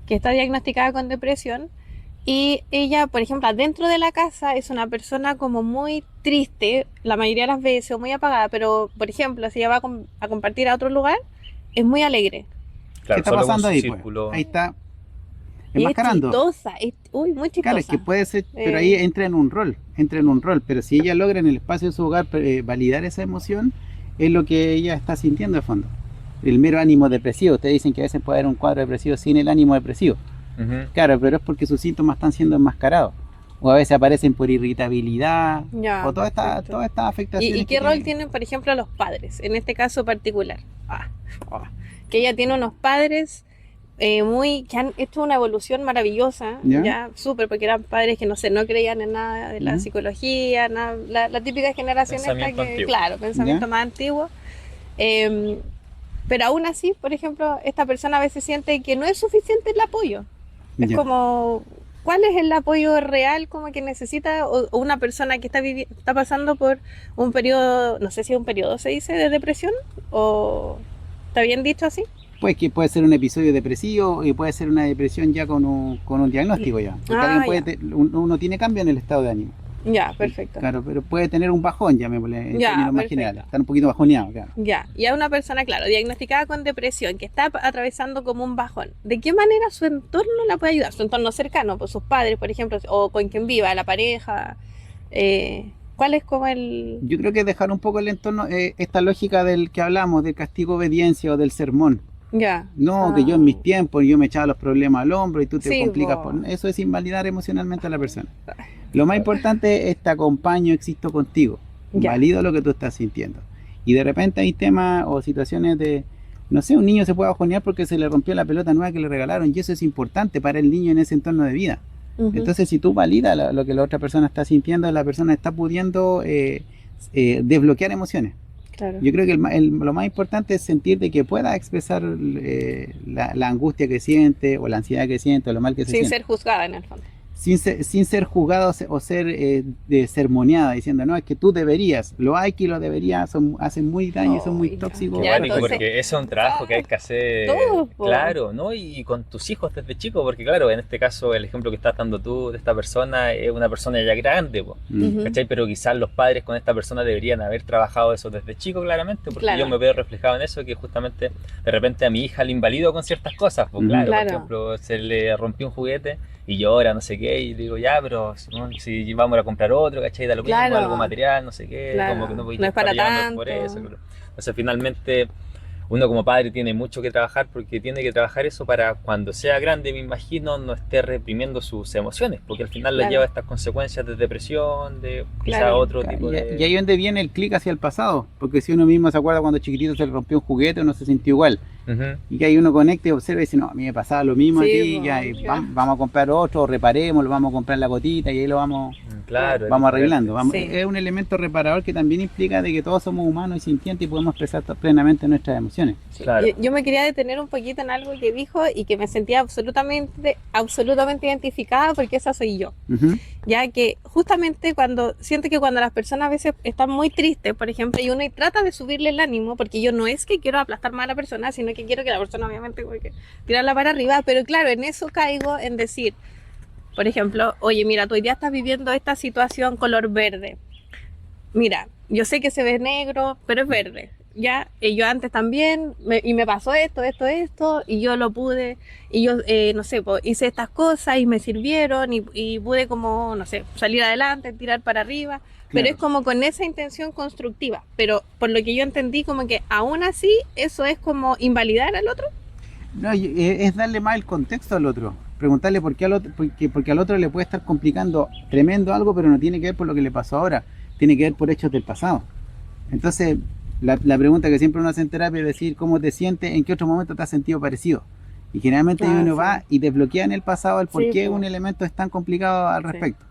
que está diagnosticada con depresión y ella, por ejemplo, dentro de la casa es una persona como muy triste la mayoría de las veces o muy apagada, pero, por ejemplo, si ella va a compartir a otro lugar, es muy alegre. ¿Qué Claro, está solo con pasando su ahí, pues? Ahí círculo. está Y es enmascarando. chistosa, muy Claro, es que chistosa. puede ser, pero ahí entra en un rol, pero si ella logra en el espacio de su hogar validar esa emoción, es lo que ella está sintiendo de fondo. El mero ánimo depresivo, ustedes dicen que a veces puede haber un cuadro depresivo sin el ánimo depresivo. Ujú. Claro, pero es porque sus síntomas están siendo enmascarados. O a veces aparecen por irritabilidad, Ya, o perfecto. todas estas afectaciones. ¿Y qué rol tienen, por ejemplo, los padres en este caso particular? Que ella tiene unos padres que han hecho una evolución maravillosa, ¿Ya? ya súper, porque eran padres que no sé, no creían en nada de la Ujú. psicología, nada, la típica generación esta Pensamiento que, antiguo. claro, pensamiento ¿Ya? más antiguo. Eh, pero aún así, por ejemplo, esta persona a veces siente que no es suficiente el apoyo. Es Ya. como, ¿cuál es el apoyo real como que necesita o una persona que está pasando por un periodo, no sé si es un periodo se dice, de depresión? ¿O está bien dicho así? Pues que puede ser un episodio depresivo y puede ser una depresión ya con un diagnóstico ya. Porque alguien puede uno tiene cambio en el estado de ánimo. Ya, perfecto. Claro, pero puede tener un bajón, llamémosle, en Ya, términos más perfecto. generales. Estar un poquito bajoneado, claro. Ya, y a una persona, claro, diagnosticada con depresión, que está atravesando como un bajón, ¿de qué manera su entorno la puede ayudar? Su entorno cercano, pues sus padres, por ejemplo, o con quien viva, la pareja. ¿Cuál es como el...? Yo creo que dejar un poco el entorno, esta lógica del que hablamos, del castigo-obediencia o del sermón. Ya. No, que yo en mis tiempos yo me echaba los problemas al hombro y tú te Sí, complicas po. por... Eso es invalidar emocionalmente a la persona. Lo más importante es te acompaño, existo contigo. Ya. Valido lo que tú estás sintiendo. Y de repente hay temas o situaciones de, no sé, un niño se puede bajonear porque se le rompió la pelota nueva que le regalaron y eso es importante para el niño en ese entorno de vida. Ujú. Entonces si tú validas lo que la otra persona está sintiendo, la persona está pudiendo desbloquear emociones. Claro. Yo creo que lo más importante es sentir de que pueda expresar la angustia que siente o la ansiedad que siente o lo mal que se Sin siente. ser juzgada en el fondo. Sin ser juzgado o ser sermoneada diciendo, no, es que tú deberías, lo hay que lo debería, hacen muy daño y son muy Oh, ya. tóxicos. Qué Ya, pánico, entonces- porque ese es un trabajo que hay que hacer, Todos, po. claro, ¿no? Y con tus hijos desde chico, porque claro, en este caso el ejemplo que estás dando tú de esta persona es una persona ya grande, po, Mm. Ujú. ¿cachai? Pero quizás los padres con esta persona deberían haber trabajado eso desde chico, claramente, porque Claro. yo me veo reflejado en eso, que justamente de repente a mi hija le invalido con ciertas cosas, pues Ujú. claro, Claro. por ejemplo, se le rompió un juguete y llora, no sé qué, y digo, ya, pero ¿no? Si vamos a comprar otro, ¿cachai? Da lo mismo, Claro. algo material, no sé qué, Claro. como que no voy No a es para estar llorando por tanto. eso, claro. Entonces finalmente uno como padre tiene mucho que trabajar porque tiene que trabajar eso para cuando sea grande, me imagino, no esté reprimiendo sus emociones, porque al final le Claro. lleva a estas consecuencias de depresión, de quizá Claro. otro tipo Y de... ahí es donde viene el clic hacia el pasado, porque si uno mismo se acuerda cuando chiquitito se le rompió un juguete, uno se sintió igual. Ujú. Y que ahí uno conecta y observa y dice, no, a mí me pasaba lo mismo Sí, aquí, po, ya, y ya. vamos a comprar otro, reparémoslo, vamos a comprar la gotita y ahí lo vamos Claro, vamos es arreglando. Sí. Es un elemento reparador que también implica de que todos somos humanos y sintientes y podemos expresar plenamente nuestras emociones. Sí. Claro. Yo me quería detener un poquito en algo que dijo y que me sentía absolutamente identificada porque esa soy yo. Ujú. Ya que justamente siento que cuando las personas a veces están muy tristes, por ejemplo, y uno trata de subirle el ánimo, porque yo no es que quiero aplastar más a la persona, sino que quiero que la persona obviamente como que tirarla para arriba, pero claro, en eso caigo en decir, por ejemplo, oye, mira, tú hoy día estás viviendo esta situación color verde. Mira, yo sé que se ve negro, pero es verde. Ya, y yo antes también, y me pasó esto, y yo lo pude, y yo, no sé, pues, hice estas cosas y me sirvieron, y pude como, no sé, salir adelante, tirar para arriba, pero Claro. es como con esa intención constructiva, pero por lo que yo entendí, como que aún así, eso es como invalidar al otro. No, es darle más el contexto al otro. Preguntarle por qué al otro, porque al otro le puede estar complicando tremendo algo, pero no tiene que ver por lo que le pasó ahora, tiene que ver por hechos del pasado. Entonces, la pregunta que siempre uno hace en terapia es decir, ¿cómo te sientes? ¿En qué otro momento te has sentido parecido? Y generalmente Ah, uno sí. va y desbloquea en el pasado el por Sí, qué po. un elemento es tan complicado al Sí. respecto.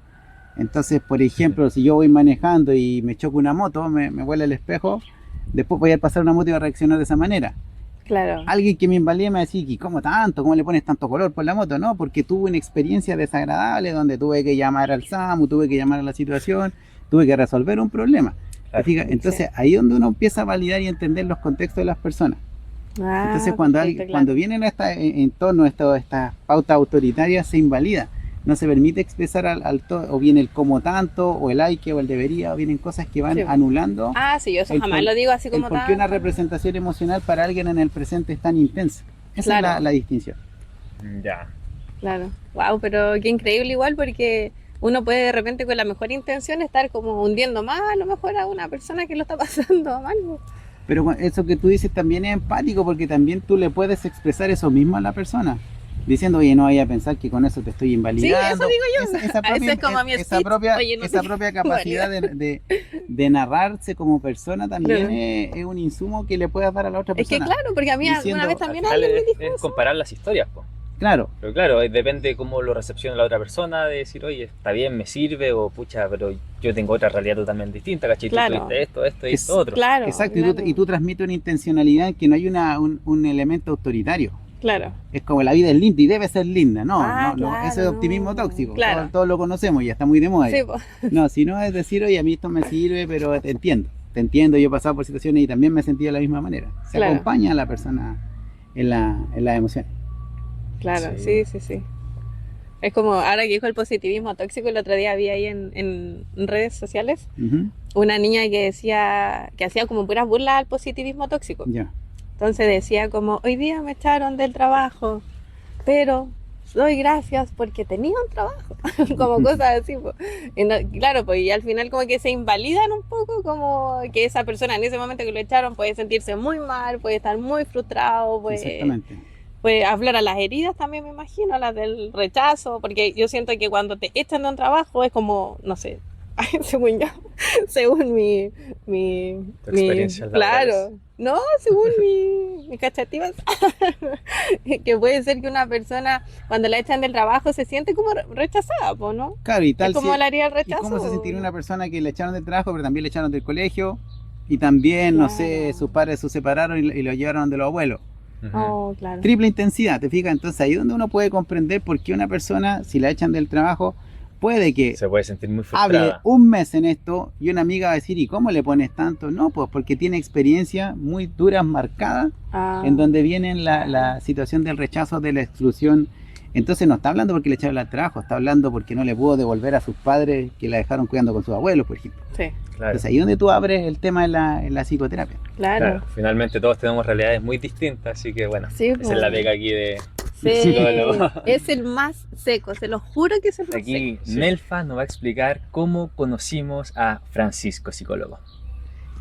Entonces, por ejemplo, si yo voy manejando y me choco una moto, me vuela el espejo, después voy a pasar una moto y va a reaccionar de esa manera. Claro. Alguien que me invalide me va a decir, ¿y cómo tanto? ¿Cómo le pones tanto color por la moto? No, porque tuve una experiencia desagradable donde tuve que llamar al SAMU, tuve que llamar a la situación, tuve que resolver un problema. Claro. Entonces, ahí es donde uno empieza a validar y entender los contextos de las personas. Entonces, cuando vienen en torno a estas pautas autoritarias, se invalida. No se permite expresar o bien el como tanto, o el hay que, o el debería, o vienen cosas que van anulando. Sí, yo eso jamás lo digo así como tal. Porque una representación emocional para alguien en el presente es tan intensa. Esa es la distinción. Ya. Claro. Wow, pero qué increíble igual, porque uno puede de repente con la mejor intención estar como hundiendo más a lo mejor a una persona que lo está pasando mal. Pero eso que tú dices también es empático, porque también tú le puedes expresar eso mismo a la la diciendo, oye, no vaya a pensar que con eso te estoy invalidando. Sí, eso digo yo. Esa propia capacidad de narrarse como persona también es un insumo que le puedas dar a la otra persona. Es que claro, porque a mí alguna vez también alguien me dijo es comparar las historias, po. Claro. Pero claro, depende de cómo lo recepciona la otra persona, de decir, oye, está bien, me sirve, o pucha, pero yo tengo otra realidad totalmente distinta, ¿cachai? Claro. Tú tuviste esto y esto otro. Claro. Exacto, claro. Y tú transmites una intencionalidad en que no hay un elemento autoritario. Claro. Es como la vida es linda y debe ser linda. No, claro, eso es optimismo tóxico. Claro. Todos lo conocemos y ya está muy de moda. Sí, no, sino es decir, oye, a mí esto me sirve, pero te entiendo, yo he pasado por situaciones y también me he sentido de la misma manera. Se acompaña a la persona en las emociones. Claro, sí. Es como, ahora que dijo el positivismo tóxico, el otro día vi ahí en redes sociales una niña que decía, que hacía como puras burlas al positivismo tóxico. Entonces decía como, hoy día me echaron del trabajo, pero doy gracias porque tenía un trabajo, como cosas así. Y no, claro, pues y al final como que se invalidan un poco, como que esa persona en ese momento que lo echaron puede sentirse muy mal, puede estar muy frustrado, puede hablar a las heridas también, me imagino, a las del rechazo, porque yo siento que cuando te echan de un trabajo es como, no sé, según mi experiencia claro, no, según mis cachativas, que puede ser que una persona cuando la echan del trabajo se siente como rechazada, ¿no? Claro, y tal. ¿Cómo le haría el rechazo? ¿Y cómo se sentiría una persona que le echaron del trabajo, pero también le echaron del colegio, y también, no sé, sus padres se separaron y lo llevaron de los abuelos? Claro. Triple intensidad, ¿te fijas? Entonces ahí es donde uno puede comprender por qué una persona, si la echan del trabajo, puede que se puede sentir muy frustrada. Hable un mes en esto y una amiga va a decir, ¿y cómo le pones tanto? No, pues porque tiene experiencias muy duras, marcadas, en donde viene la situación del rechazo, de la exclusión. Entonces no está hablando porque le echaron al trabajo, está hablando porque no le pudo devolver a sus padres que la dejaron cuidando con sus abuelos, por ejemplo. Sí. Claro. Entonces ahí es donde tú abres el tema en la psicoterapia. Claro. Finalmente todos tenemos realidades muy distintas, así que bueno, sí, esa es la pega aquí de psicólogo. Es el más seco, se lo juro que es el más aquí seco. Nelfa nos va a explicar cómo conocimos a Francisco, psicólogo.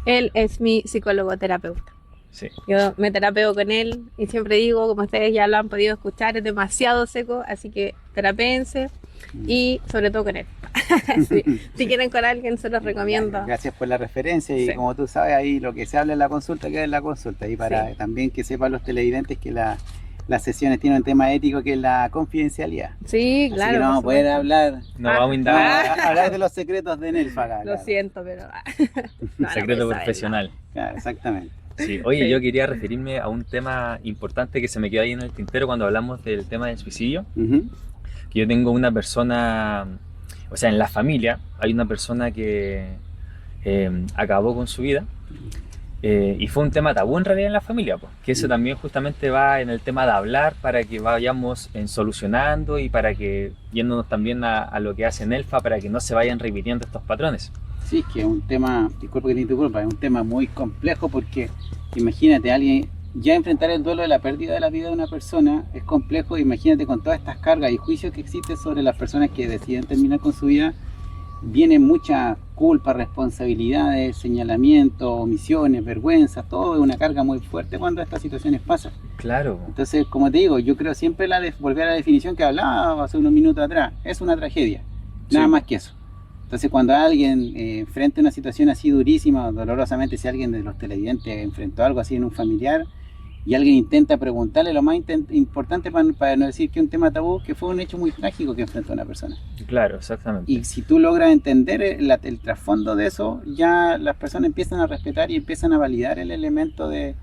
Él es mi psicólogo terapeuta. Sí. Yo me terapeo con él y siempre digo, como ustedes ya lo han podido escuchar, es demasiado seco, así que terapéense y sobre todo con él. Sí. Si quieren con alguien, se los recomiendo. Gracias por la referencia y como tú sabes, ahí lo que se habla en la consulta queda en la consulta, y para también que sepan los televidentes que las sesiones tienen un tema ético que es la confidencialidad. Sí, así claro. Que no vamos a poder hablar. No vamos a indagar. Hablar de los secretos de Nelfa. Lo siento, pero secreto profesional. Claro, exactamente. Sí. Oye, yo quería referirme a un tema importante que se me quedó ahí en el tintero cuando hablamos del tema del suicidio. Que yo tengo una persona, o sea, en la familia hay una persona que acabó con su vida. Y fue un tema tabú en realidad en la familia, pues, que eso también justamente va en el tema de hablar para que vayamos solucionando y para que, yéndonos también a lo que hace Nelfa, para que no se vayan repitiendo estos patrones. Sí, es que es un tema, disculpa que te interrumpa, es un tema muy complejo porque imagínate, alguien ya enfrentar el duelo de la pérdida de la vida de una persona es complejo. Imagínate con todas estas cargas y juicios que existen sobre las personas que deciden terminar con su vida. Viene mucha culpa, responsabilidades, señalamientos, omisiones, vergüenzas, todo es una carga muy fuerte cuando estas situaciones pasan. Claro. Entonces, como te digo, yo creo siempre volver a la definición que hablaba hace unos minutos atrás, es una tragedia, nada más que eso. Entonces, cuando alguien frente a una situación así durísima, dolorosamente, si alguien de los televidentes enfrentó algo así en un familiar, y alguien intenta preguntarle, lo más importante para no decir que es un tema tabú, que fue un hecho muy trágico que enfrentó una persona. Claro, exactamente. Y si tú logras entender el trasfondo de eso, ya las personas empiezan a respetar y empiezan a validar el elemento de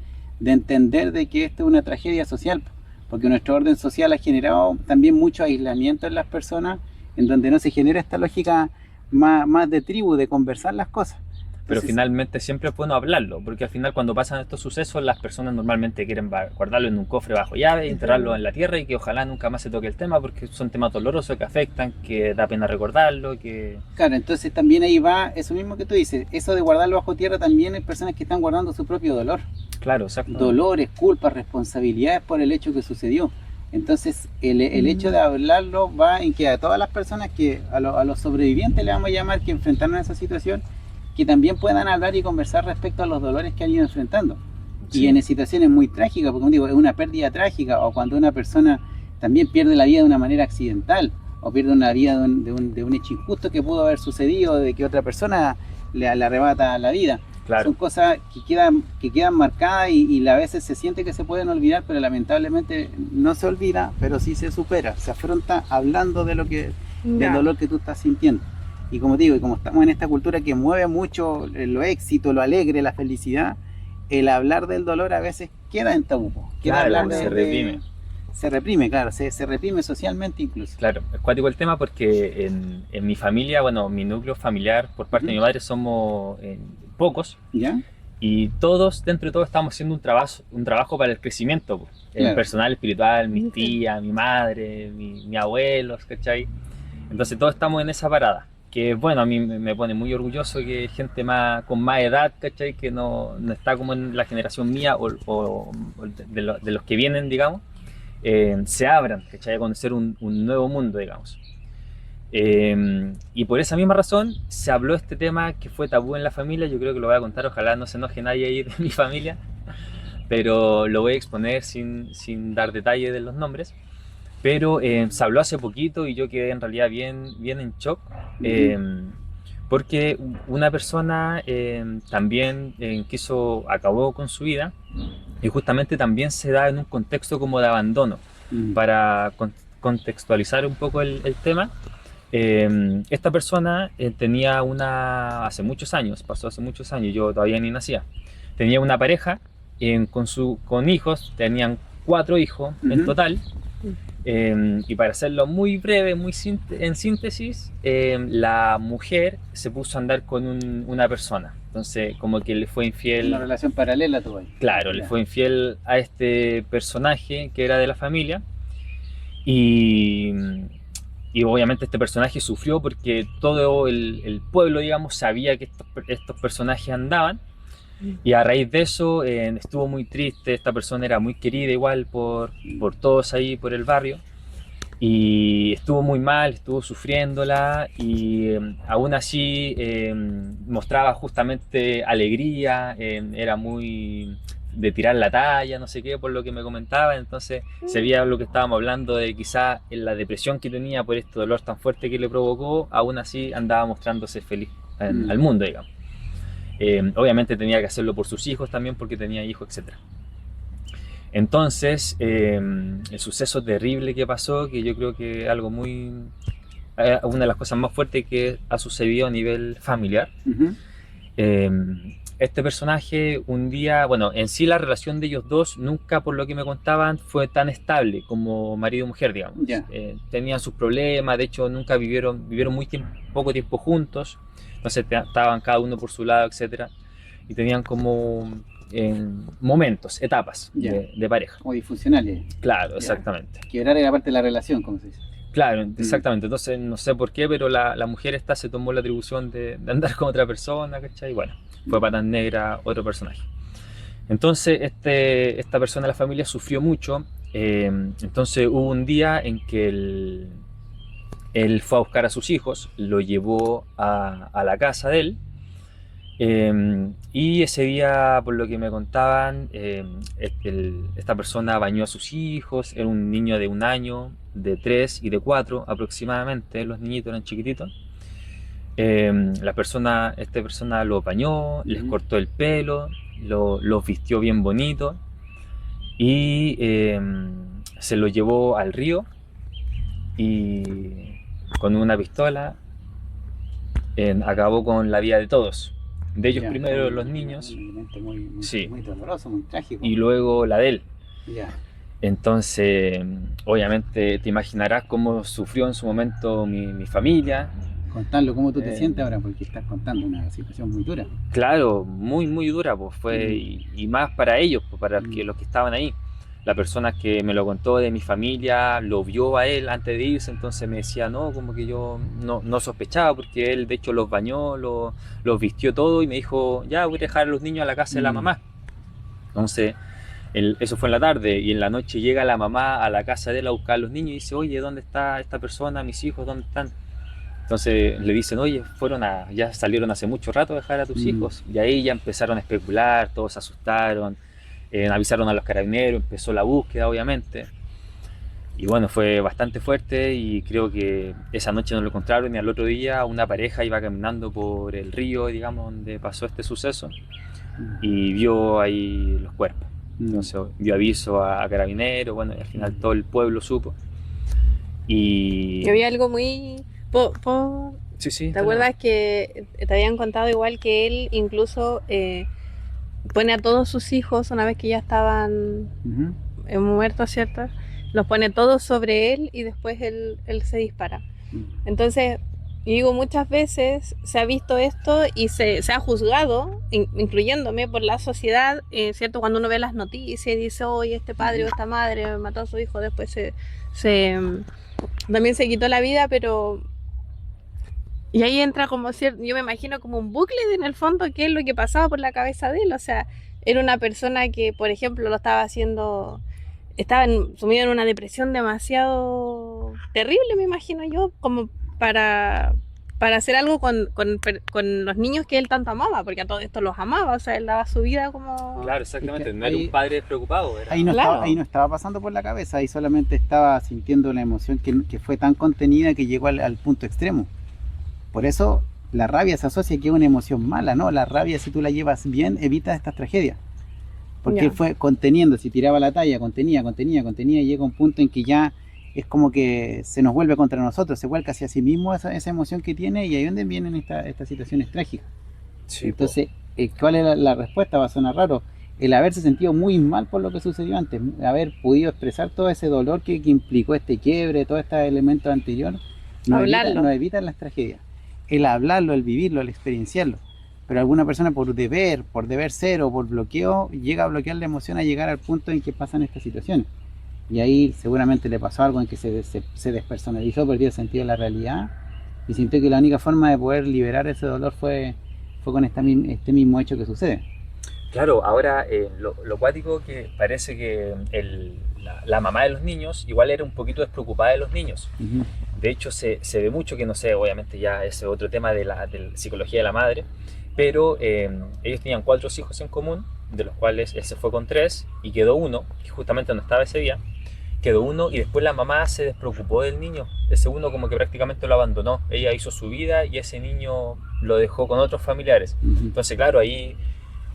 entender de que esto es una tragedia social, porque nuestro orden social ha generado también mucho aislamiento en las personas, en donde no se genera esta lógica más de tribu, de conversar las cosas. Pero Entonces, finalmente siempre es bueno hablarlo, porque al final cuando pasan estos sucesos las personas normalmente quieren guardarlo en un cofre bajo llave, enterrarlo en la tierra y que ojalá nunca más se toque el tema, porque son temas dolorosos que afectan, que da pena recordarlo, que... claro, entonces también ahí va eso mismo que tú dices, eso de guardarlo bajo tierra también hay personas que están guardando su propio dolor. Claro, exacto. Dolores, culpas, responsabilidades por el hecho que sucedió. Entonces el hecho de hablarlo va en que a todas las personas que, a los sobrevivientes le vamos a llamar, que enfrentaron esa situación, que también puedan hablar y conversar respecto a los dolores que han ido enfrentando. Sí. Y en situaciones muy trágicas, porque como digo, es una pérdida trágica, o cuando una persona también pierde la vida de una manera accidental, o pierde una vida de un hecho injusto que pudo haber sucedido, de que otra persona le arrebata la vida. Claro. Son cosas que quedan marcadas y a veces se siente que se pueden olvidar, pero lamentablemente no se olvida, pero sí se supera, se afronta hablando del dolor que tú estás sintiendo. Y como digo, y como estamos en esta cultura que mueve mucho lo éxito, lo alegre, la felicidad, el hablar del dolor a veces queda en tabú. Claro, se reprime. Se reprime, claro, se reprime socialmente incluso. Claro, es cuático el tema porque en mi familia, bueno, mi núcleo familiar por parte de mi madre somos pocos. ¿Ya? Y todos, dentro de todo, estamos haciendo un trabajo para el crecimiento, Claro. personal, espiritual, mis tías, mi madre, mi abuelos, ¿cachai? Entonces todos estamos en esa parada, que bueno, a mí me pone muy orgulloso que gente con más edad, ¿cachai? Que no está como en la generación mía o de los que vienen, digamos, se abran, ¿cachai? A conocer un nuevo mundo, digamos. Y por esa misma razón se habló este tema que fue tabú en la familia. Yo creo que lo voy a contar, ojalá no se enoje nadie ahí de mi familia, pero lo voy a exponer sin dar detalles de los nombres. Pero se habló hace poquito y yo quedé en realidad bien en shock, porque una persona también acabó con su vida, y justamente también se da en un contexto como de abandono. Para contextualizar un poco el tema, esta persona tenía hace muchos años, yo todavía ni nacía, tenía una pareja con hijos, tenían 4 hijos en total. Y para hacerlo muy breve, en síntesis, la mujer se puso a andar con una persona. Entonces, como que le fue infiel. Una relación paralela tuvo ahí. Claro, le fue infiel a este personaje que era de la familia. Y obviamente este personaje sufrió porque todo el pueblo, digamos, sabía que estos personajes andaban. Y a raíz de eso estuvo muy triste. Esta persona era muy querida igual por todos ahí, por el barrio, y estuvo muy mal, estuvo sufriéndola, y aún así mostraba justamente alegría, era muy de tirar la talla, no sé qué, por lo que me comentaba. Entonces se veía lo que estábamos hablando de quizá en la depresión que tenía por este dolor tan fuerte que le provocó, aún así andaba mostrándose feliz al mundo, digamos. Obviamente tenía que hacerlo por sus hijos también, porque tenía hijos, etc. Entonces, el suceso terrible que pasó, que yo creo que es algo una de las cosas más fuertes que ha sucedido a nivel familiar. Este personaje un día, bueno, en sí la relación de ellos dos nunca, por lo que me contaban, fue tan estable como marido y mujer, digamos. Tenían sus problemas, de hecho nunca vivieron poco tiempo juntos. Entonces estaban cada uno por su lado, etcétera, y tenían como momentos, etapas de pareja. Como disfuncionales. Claro, exactamente. Quebrar era parte de la relación, como se dice. Claro, exactamente. Entonces no sé por qué, pero la mujer se tomó la atribución de andar con otra persona, ¿cachai? Y bueno, fue patas negra otro personaje. Entonces esta persona de la familia sufrió mucho. Entonces hubo un día en que él fue a buscar a sus hijos, lo llevó a la casa de él, y ese día, por lo que me contaban, esta persona bañó a sus hijos. Era un niño de 1 año, de 3 y de 4 aproximadamente, los niñitos eran chiquititos. Esta persona los bañó, les cortó el pelo, los vistió bien bonito, y se lo llevó al río y con una pistola acabó con la vida de todos. De ellos Ya, primero fue los un niños elemento muy, Sí. muy doloroso, muy trágico. y luego la de él. Ya. Entonces, obviamente te imaginarás cómo sufrió en su momento mi familia. Contarlo, ¿cómo tú te Eh, sientes ahora? Porque estás contando una situación muy dura. Claro, muy muy dura, pues fue, y más para ellos, pues, para los que estaban ahí. La persona que me lo contó de mi familia lo vio a él antes de irse, entonces me decía, no, como que yo no sospechaba, porque él de hecho los bañó, los vistió todo y me dijo, ya voy a dejar a los niños a la casa de la mamá. Entonces, eso fue en la tarde, y en la noche llega la mamá a la casa de él a buscar a los niños y dice, oye, ¿dónde está esta persona? Mis hijos, ¿dónde están? Entonces le dicen, oye, ya salieron hace mucho rato a dejar a tus hijos. Y ahí ya empezaron a especular, todos se asustaron, avisaron a los carabineros, empezó la búsqueda, obviamente. Y bueno, fue bastante fuerte y creo que esa noche no lo encontraron y al otro día una pareja iba caminando por el río, digamos, donde pasó este suceso y vio ahí los cuerpos. Entonces dio aviso a carabineros, bueno, y al final todo el pueblo supo. Y había algo muy... sí, ¿Te acuerdas que te habían contado igual que él incluso pone a todos sus hijos, una vez que ya estaban muertos, ¿cierto? Los pone todos sobre él y después él se dispara. Entonces, yo digo, muchas veces se ha visto esto y se ha juzgado, incluyéndome, por la sociedad, ¿cierto? Cuando uno ve las noticias y dice, oye, este padre o esta madre mató a su hijo, después también se quitó la vida, pero... Y ahí entra como cierto, yo me imagino como un bucle en el fondo, qué es lo que pasaba por la cabeza de él. O sea, era una persona que, por ejemplo, estaba sumido en una depresión demasiado terrible, me imagino yo, como para hacer algo con los niños que él tanto amaba, porque a todo esto los amaba, o sea, él daba su vida como... Claro, exactamente, Es que no era un padre despreocupado. Ahí no, Claro. ahí no estaba pasando por la cabeza, ahí solamente estaba sintiendo la emoción que fue tan contenida que llegó al punto extremo. Por eso la rabia se asocia que es una emoción mala, ¿no? La rabia, si tú la llevas bien, evita estas tragedias. Porque él fue conteniendo, si tiraba la talla, contenía, y llega un punto en que ya es como que se nos vuelve contra nosotros, se vuelca hacia sí mismo esa emoción que tiene, y ahí es donde vienen estas situaciones trágicas. Sí, entonces, ¿cuál es la respuesta? Va a sonar raro. El haberse sentido muy mal por lo que sucedió antes, haber podido expresar todo ese dolor que implicó este quiebre, todos estos elementos anteriores, no evitan las tragedias. El hablarlo, el vivirlo, el experienciarlo. Pero alguna persona por deber ser o por bloqueo, llega a bloquear la emoción a llegar al punto en que pasan estas situaciones. Y ahí seguramente le pasó algo en que se despersonalizó, perdió el sentido de la realidad y sintió que la única forma de poder liberar ese dolor fue con este mismo hecho que sucede. Claro, ahora lo cuático que parece que la mamá de los niños igual era un poquito despreocupada de los niños. De hecho, se ve mucho que, no sé, obviamente ya ese es otro tema de la psicología de la madre, pero ellos tenían 4 hijos en común, de los cuales él se fue con 3 y quedó uno, que justamente no estaba ese día, quedó uno y después la mamá se despreocupó del niño. Ese uno como que prácticamente lo abandonó, ella hizo su vida y ese niño lo dejó con otros familiares. Entonces, claro, ahí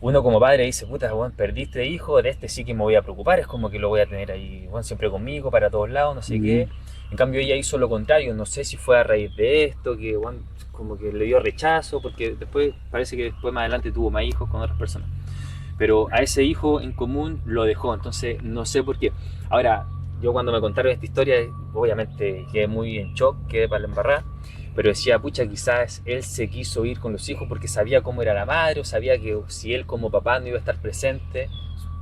uno como padre dice, puta, bueno, perdiste hijo, de este sí que me voy a preocupar, es como que lo voy a tener ahí, bueno, siempre conmigo, para todos lados, no sé qué. En cambio ella hizo lo contrario, no sé si fue a raíz de esto, que bueno, como que le dio rechazo, porque después parece que después más adelante tuvo más hijos con otras personas. Pero a ese hijo en común lo dejó, entonces no sé por qué. Ahora, yo cuando me contaron esta historia, obviamente quedé muy en shock, quedé para la embarrada, pero decía, pucha, quizás él se quiso ir con los hijos porque sabía cómo era la madre, o sabía que si él como papá no iba a estar presente.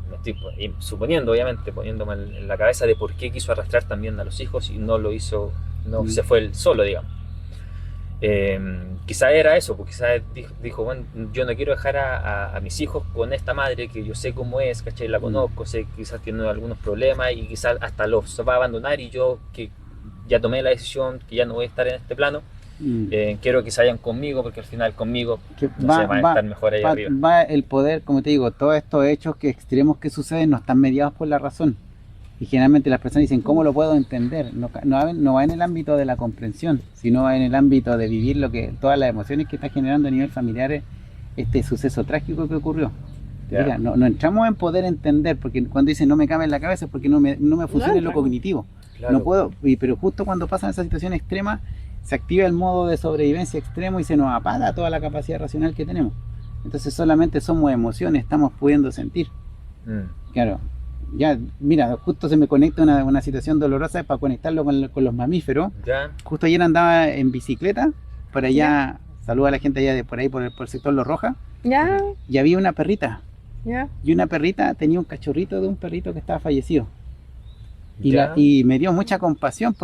Me estoy suponiendo, obviamente, poniéndome en la cabeza de por qué quiso arrastrar también a los hijos y no lo hizo, no se fue él solo, digamos. Quizás era eso, porque quizás dijo, bueno, yo no quiero dejar a mis hijos con esta madre que yo sé cómo es, ¿cachai? La conozco, sé que quizás tiene algunos problemas y quizás hasta los va a abandonar, y yo que ya tomé la decisión que ya no voy a estar en este plano, quiero que se vayan conmigo, porque al final conmigo van a estar mejor ahí arriba. Va el poder, como te digo, todos estos hechos extremos que suceden no están mediados por la razón. Y generalmente las personas dicen, ¿cómo lo puedo entender? No va en el ámbito de la comprensión, sino va en el ámbito de vivir todas las emociones que está generando a nivel familiar este suceso trágico que ocurrió. Ya. Mira, no entramos en poder entender, porque cuando dicen no me cabe en la cabeza es porque no me funciona en lo Claro. cognitivo. Claro. No puedo, pero justo cuando pasan esas situaciones extremas, se activa el modo de sobrevivencia extremo y se nos apaga toda la capacidad racional que tenemos. Entonces solamente somos emociones, estamos pudiendo sentir. Claro, ya, mira, justo se me conecta una situación dolorosa para conectarlo con los mamíferos. Ya. Justo ayer andaba en bicicleta, por allá, saluda a la gente allá de por ahí, por el sector Los Rojas, Ya, y había una perrita. ya. Y una perrita tenía un cachorrito de un perrito que estaba fallecido. Ya. Y me dio mucha compasión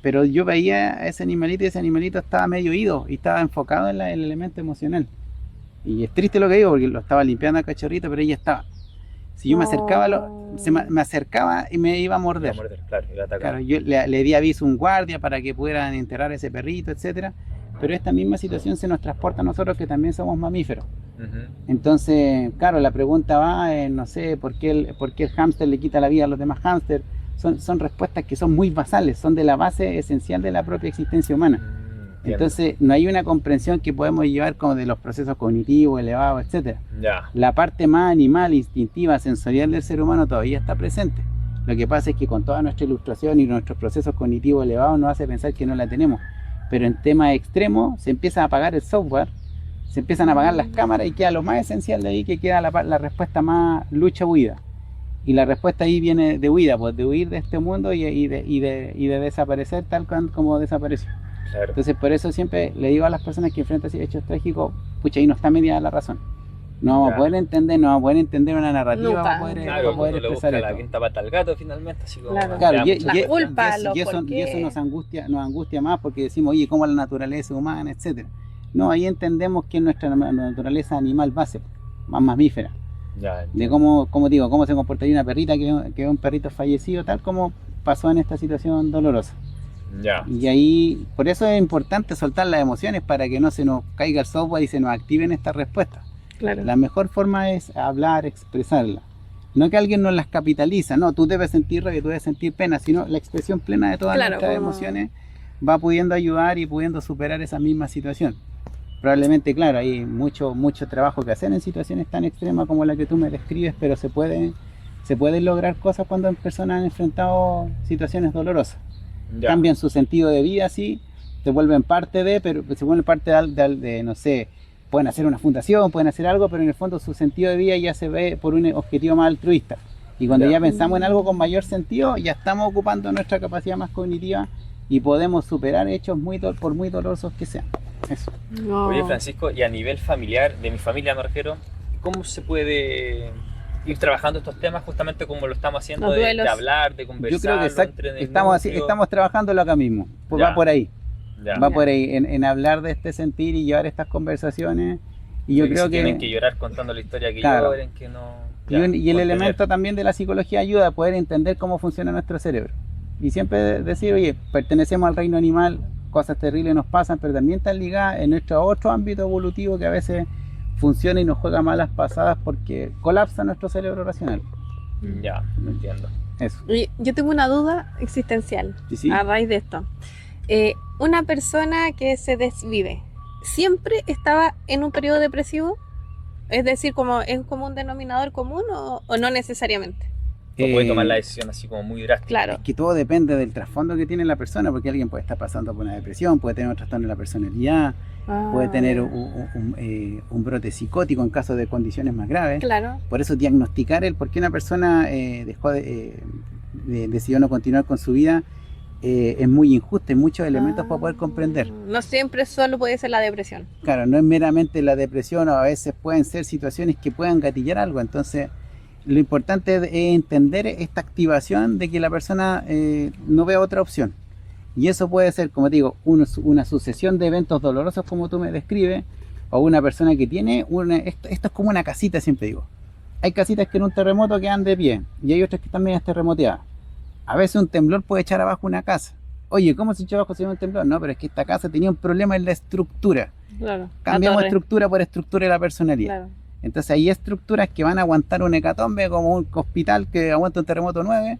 pero yo veía a ese animalito y ese animalito estaba medio ido y estaba enfocado en el elemento emocional. Y es triste lo que digo porque lo estaba limpiando al cachorrito, pero ella estaba. Si yo me acercaba, me acercaba y me iba a Iba morder. a morder, claro, iba a atacar. Claro, yo le di aviso a un guardia para que pudieran enterrar a ese perrito, etcétera. Pero esta misma situación se nos transporta a nosotros que también somos mamíferos. Ujú. Entonces, claro, la pregunta va en, no sé, ¿por qué el hámster le quita la vida a los demás hámsters? Son respuestas que son muy basales, son de la base esencial de la propia existencia humana. Entiendo. Entonces, no hay una comprensión que podemos llevar como de los procesos cognitivos elevados, etcétera. Ya. La parte más animal, instintiva, sensorial del ser humano todavía está presente. Lo que pasa es que con toda nuestra ilustración y nuestros procesos cognitivos elevados nos hace pensar que no la tenemos. Pero en temas extremos se empieza a apagar el software, se empiezan a apagar las cámaras y queda lo más esencial de ahí, que queda la respuesta más lucha-huida. Y la respuesta ahí viene de huida, pues de huir de este mundo y de desaparecer tal como desapareció. Claro. Entonces por eso siempre le digo a las personas que enfrentan hechos trágicos, pucha, ahí no está medida la razón. No vamos a Ya. poder entender una narrativa Nunca. para poder, Claro, para poder uno le busca expresar la esto. quinta pata al gato finalmente, así como... Claro. Claro, ya, La culpa, los y eso porqués. nos angustia más porque decimos, oye, ¿cómo la naturaleza humana, etcétera? No, ahí entendemos que es nuestra naturaleza animal base, más mamífera. ya, De cómo digo, cómo se comportaría una perrita que es un perrito fallecido, tal como pasó en esta situación dolorosa. ya. Y ahí, por eso es importante soltar las emociones para que no se nos caiga el software y se nos activen estas respuestas. Claro. La mejor forma es hablar, expresarla. No que alguien nos las capitaliza, no, tú debes sentir rabia, tú debes sentir pena, sino la expresión plena de todas Claro, nuestras como- emociones va pudiendo ayudar y pudiendo superar esa misma situación. Probablemente, claro, hay mucho trabajo que hacer en situaciones tan extremas como la que tú me describes, pero se pueden lograr cosas cuando personas han enfrentado situaciones dolorosas. Ya. Cambian su sentido de vida, sí, se vuelven parte pero se vuelven parte de, no sé, pueden hacer una fundación, pueden hacer algo, pero en el fondo su sentido de vida ya se ve por un objetivo más altruista. Y cuando Ya. ya pensamos en algo con mayor sentido, ya estamos ocupando nuestra capacidad más cognitiva y podemos superar hechos por muy dolorosos que sean. Eso. No. Oye, Francisco, y a nivel familiar, de mi familia me refiero, ¿cómo se puede ir trabajando estos temas justamente como lo estamos haciendo, Los de duelos. hablar, de conversar? Yo creo que estamos trabajándolo acá mismo, pues Ya. va por ahí. Ya. Va por ahí, en hablar de este sentir y llevar estas conversaciones. Y yo creo si que... tienen que llorar contando la historia que Claro. lloren, que no... Y ya, el contener. elemento también de la psicología ayuda a poder entender cómo funciona nuestro cerebro. Y siempre decir, oye, pertenecemos al reino animal, cosas terribles nos pasan, pero también están ligadas en nuestro otro ámbito evolutivo que a veces funciona y nos juega malas pasadas porque colapsa nuestro cerebro racional. Ya, lo entiendo. Eso. Y yo tengo una duda existencial Sí, sí. a raíz de esto. Una persona que se desvive, ¿siempre estaba en un periodo depresivo? Es decir, ¿es como un denominador común o no necesariamente? O puede tomar Eh, la decisión así como muy drástica. Claro. Es que todo depende del trasfondo que tiene la persona, porque alguien puede estar pasando por una depresión, puede tener un trastorno de la personalidad, puede tener un brote psicótico en caso de condiciones más graves. Claro. Por eso diagnosticar el por qué una persona decidió no continuar con su vida es muy injusto, hay muchos elementos para poder comprender. No siempre solo puede ser la depresión. Claro, no es meramente la depresión, o a veces pueden ser situaciones que puedan gatillar algo, entonces lo importante es entender esta activación de que la persona no ve otra opción. Y eso puede ser, como te digo, una sucesión de eventos dolorosos como tú me describes, o una persona que tiene esto es como una casita, siempre digo. Hay casitas que en un terremoto quedan de pie, y hay otras que están medias terremoteadas. A veces un temblor puede echar abajo una casa. Oye, ¿cómo se echó abajo si no un temblor? No, pero es que esta casa tenía un problema en la estructura. Claro. Cambiamos La torre. estructura por estructura de la personalidad. Claro. Entonces hay estructuras que van a aguantar un hecatombe, como un hospital que aguanta un terremoto 9,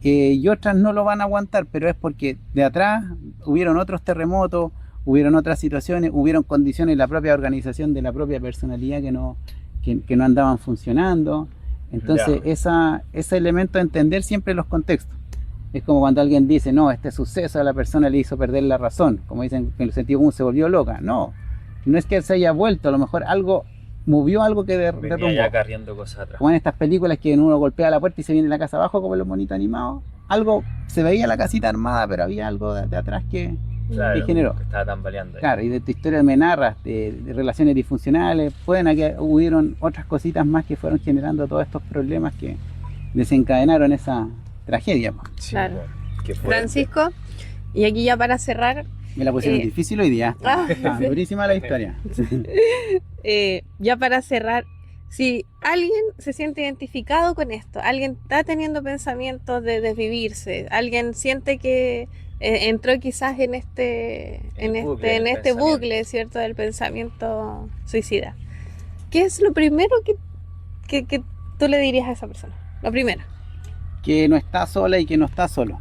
y otras no lo van a aguantar, pero es porque de atrás hubieron otros terremotos, hubieron otras situaciones, hubieron condiciones en la propia organización de la propia personalidad que no andaban funcionando. Entonces, ese elemento de entender siempre los contextos. Es como cuando alguien dice, no, este suceso a la persona le hizo perder la razón, como dicen, en el sentido común, se volvió loca. No es que se haya vuelto, a lo mejor algo movió algo que derrumbó. Ya carriendo cosas atrás. Como en estas películas que uno golpea la puerta y se viene la casa abajo, como los monitos animados. Algo, se veía la casita armada, pero había algo de atrás que generó. Que estaba tambaleando. Claro, y de tu historia me narras de relaciones disfuncionales, hubieron otras cositas más que fueron generando todos estos problemas que desencadenaron esa tragedia. Sí, Claro. Qué fuerte. Francisco, y aquí ya para cerrar, Me la pusieron difícil hoy día. Está durísima la historia. ya para cerrar, si alguien se siente identificado con esto, alguien está teniendo pensamientos de desvivirse, alguien siente que entró quizás en este bucle, ¿cierto? Del pensamiento suicida. ¿Qué es lo primero que tú le dirías a esa persona? Lo primero. Que no está sola y que no está solo.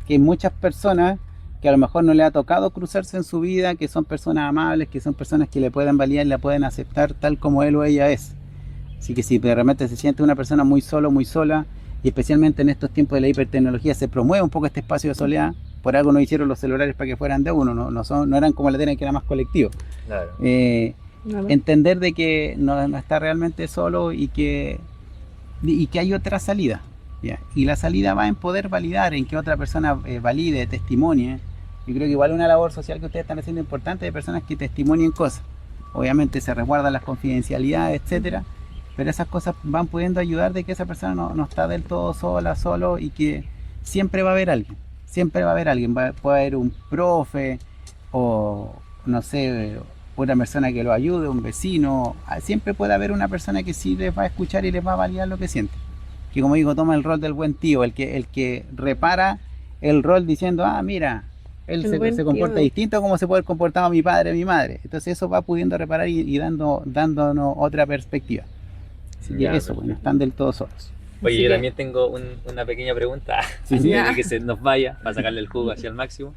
Que hay muchas personas que a lo mejor no le ha tocado cruzarse en su vida, que son personas amables, que son personas que le pueden validar y la pueden aceptar tal como él o ella es. Así que si de repente se siente una persona muy solo, muy sola, y especialmente en estos tiempos de la hipertecnología se promueve un poco este espacio de soledad. Por algo no hicieron los celulares para que fueran de uno, no eran como la tele, que era más colectivo. Claro. Entender de que no está realmente solo y que hay otra salida. ¿Ya? Y la salida va en poder validar, en que otra persona valide, testimonie. Yo creo que igual una labor social que ustedes están haciendo importante de personas que testimonien cosas. Obviamente se resguardan las confidencialidades, etcétera, pero esas cosas van pudiendo ayudar de que esa persona no está del todo sola, solo, y que siempre va a haber alguien. Siempre va a haber alguien, puede haber un profe o no sé, una persona que lo ayude, un vecino. Siempre puede haber una persona que sí les va a escuchar y les va a validar lo que sienten. Que como digo, toma el rol del buen tío, el que repara el rol diciendo, mira, él se comporta distinto a como se puede haber comportado mi padre, mi madre. Entonces eso va pudiendo reparar y dándonos otra perspectiva. Así que eso, bueno, están del todo solos. Oye, yo también tengo una pequeña pregunta, Sí. antes de que se nos vaya, para sacarle el jugo hacia el máximo.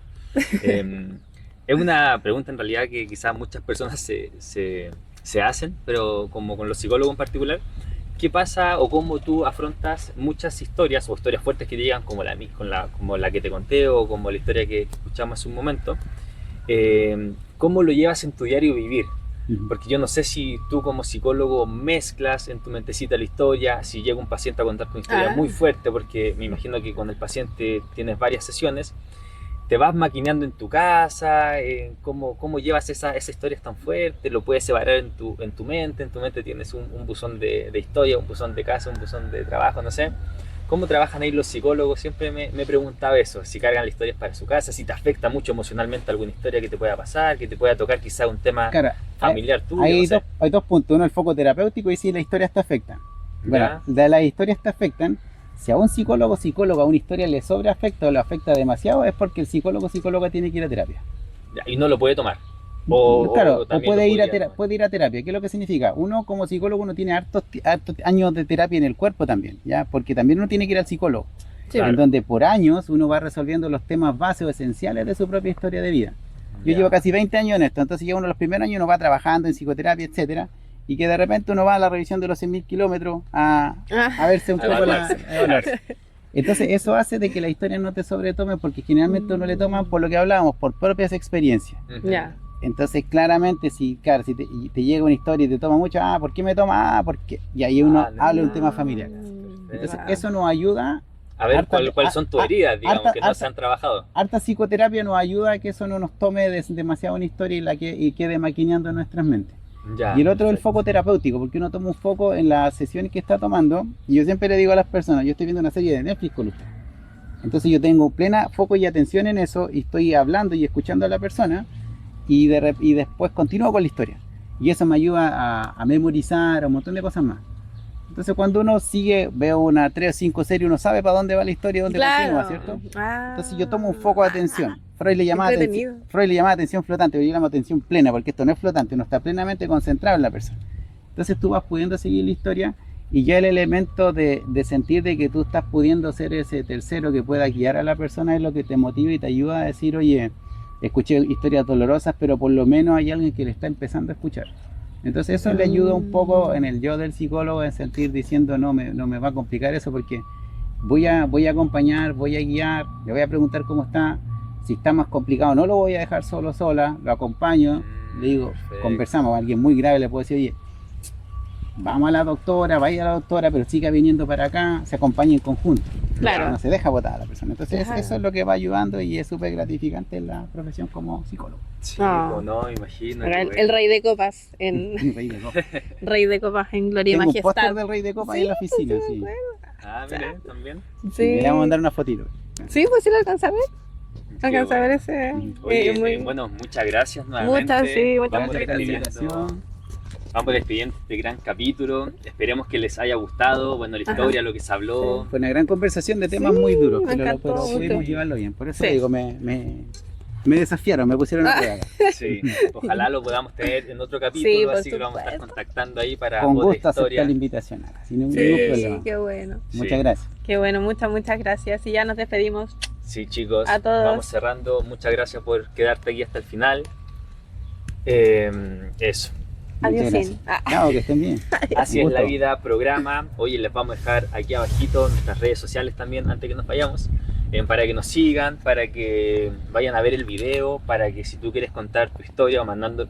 Es una pregunta en realidad que quizás muchas personas se hacen, pero como con los psicólogos en particular. ¿Qué pasa o cómo tú afrontas muchas historias o historias fuertes que te llegan como la que te conté o como la historia que escuchamos hace un momento? ¿Cómo lo llevas en tu diario vivir? Porque yo no sé si tú como psicólogo mezclas en tu mentecita la historia, si llega un paciente a contarte una historia muy fuerte, porque me imagino que con el paciente tienes varias sesiones, te vas maquineando en tu casa, ¿cómo llevas esas historias tan fuertes? ¿Lo puedes separar en tu mente? En tu mente tienes un buzón de historia, un buzón de casa, un buzón de trabajo, no sé. ¿Cómo trabajan ahí los psicólogos? Siempre me he preguntado eso, si cargan las historias para su casa, si te afecta mucho emocionalmente alguna historia que te pueda pasar, que te pueda tocar quizá un tema familiar tuyo. Hay dos puntos, uno el foco terapéutico y si las historias te afectan. Bueno, de las historias te afectan, si a un psicóloga una historia le sobreafecta o le afecta demasiado, es porque el psicóloga tiene que ir a terapia. Y no lo puede tomar. Claro, puede ir a terapia. ¿Qué es lo que significa? Uno como psicólogo uno tiene hartos años de terapia en el cuerpo también, ¿ya? Porque también uno tiene que ir al psicólogo. Sí, en donde por años uno va resolviendo los temas básicos esenciales de su propia historia de vida. Yo llevo casi 20 años en esto, entonces ya uno los primeros años uno va trabajando en psicoterapia, etcétera, y que de repente uno va a la revisión de los 100.000 kilómetros a verse un poco evaluarse. Entonces eso hace de que la historia no te sobretome, porque generalmente uno le toman por lo que hablábamos, por propias experiencias. Entonces claramente si te llega una historia y te toma mucho, ¿por qué me toma? ¿Por qué? Y ahí uno habla de un tema familiar. Entonces eso nos ayuda a ver cuáles son tus heridas, digamos, que no se han trabajado. Harta psicoterapia nos ayuda a que eso no nos tome demasiado una historia y quede maquineando en nuestras mentes. Y el otro es el foco terapéutico, porque uno toma un foco en la sesión que está tomando, y yo siempre le digo a las personas, yo estoy viendo una serie de Netflix con usted. Entonces yo tengo plena foco y atención en eso, y estoy hablando y escuchando a la persona, y después continúo con la historia. Y eso me ayuda a memorizar, a un montón de cosas más. Entonces cuando uno ve una 3 o 5 series, uno sabe para dónde va la historia, dónde continúa, ¿cierto? Entonces yo tomo un foco de atención. Freud le llamaba atención flotante, pero yo llamo atención plena, porque esto no es flotante, uno está plenamente concentrado en la persona. Entonces tú vas pudiendo seguir la historia, y ya el elemento de sentir de que tú estás pudiendo ser ese tercero que pueda guiar a la persona es lo que te motiva y te ayuda a decir, oye, escuché historias dolorosas, pero por lo menos hay alguien que le está empezando a escuchar. Entonces eso le ayuda un poco en el yo del psicólogo en sentir diciendo no me va a complicar eso porque voy a acompañar, voy a guiar, le voy a preguntar cómo está. Si está más complicado no lo voy a dejar sola, lo acompaño, le digo, Perfecto. conversamos, a alguien muy grave le puedo decir, oye, vamos a la doctora, vaya a la doctora, pero siga viniendo para acá, se acompaña en conjunto. Claro. No se deja botar a la persona. Entonces Claro. eso es lo que va ayudando y es súper gratificante en la profesión como psicólogo. Sí, Ah. o no, imagino. El rey de copas en Rey de copa. Rey de copas en gloria y Tengo un póster majestad. del Rey de Copa ahí en la oficina. Sí, Sí. Ah, mire, también. Sí. Le vamos a mandar una fotito. Sí, pues sí lo alcanza a ver. Qué Alcanza a ver bueno. ese. Oye, muy- bueno, muchas gracias nuevamente. Muchas, sí, muchas Vamos Gracias por la despidiendo, invitación. vamos despidiendo este gran capítulo. Esperemos que les haya gustado. Bueno, la Ajá. historia, lo que se habló. Fue una gran conversación de temas Sí, muy duros, me pero encantó pudimos mucho. llevarlo bien. Por eso Sí. digo, me desafiaron, me pusieron a prueba. Sí, ojalá lo podamos tener en otro capítulo, Sí, por así que lo vamos a estar supuesto. contactando ahí para Con otra gusto historia. aceptar la invitación acá, sin ningún Sí, problema. qué bueno. Sí. Muchas gracias. Qué bueno, muchas gracias. Y ya nos despedimos. Sí, chicos, A todos. vamos cerrando. Muchas gracias por quedarte aquí hasta el final. Eso. Adiós. Muchas Sin. gracias. Chao, que estén bien. Así Un es la gusto. vida, programa. Oye, les vamos a dejar aquí abajito nuestras redes sociales también antes que nos vayamos. Para que nos sigan, para que vayan a ver el video, para que si tú quieres contar tu historia o mandarnos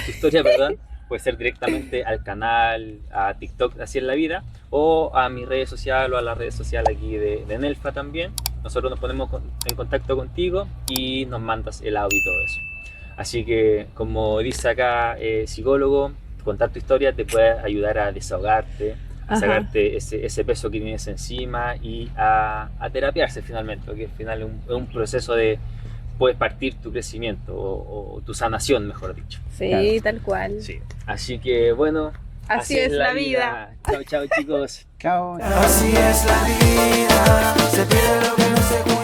tu historia, perdón, puede ser directamente al canal, a TikTok, Así es la vida, o a mi redes sociales o a la red social aquí de Nelfa también. Nosotros nos ponemos en contacto contigo y nos mandas el audio y todo eso. Así que, como dice acá psicólogo, contar tu historia te puede ayudar a desahogarte, a Ajá. sacarte ese peso que tienes encima y a terapiarse finalmente, porque al final es un proceso de puedes partir tu crecimiento o tu sanación, mejor dicho. Sí, Claro. tal cual. Sí. Así que bueno, Así es la vida. Chao, chao chicos. Chao. Así es la vida, se pierde lo que no se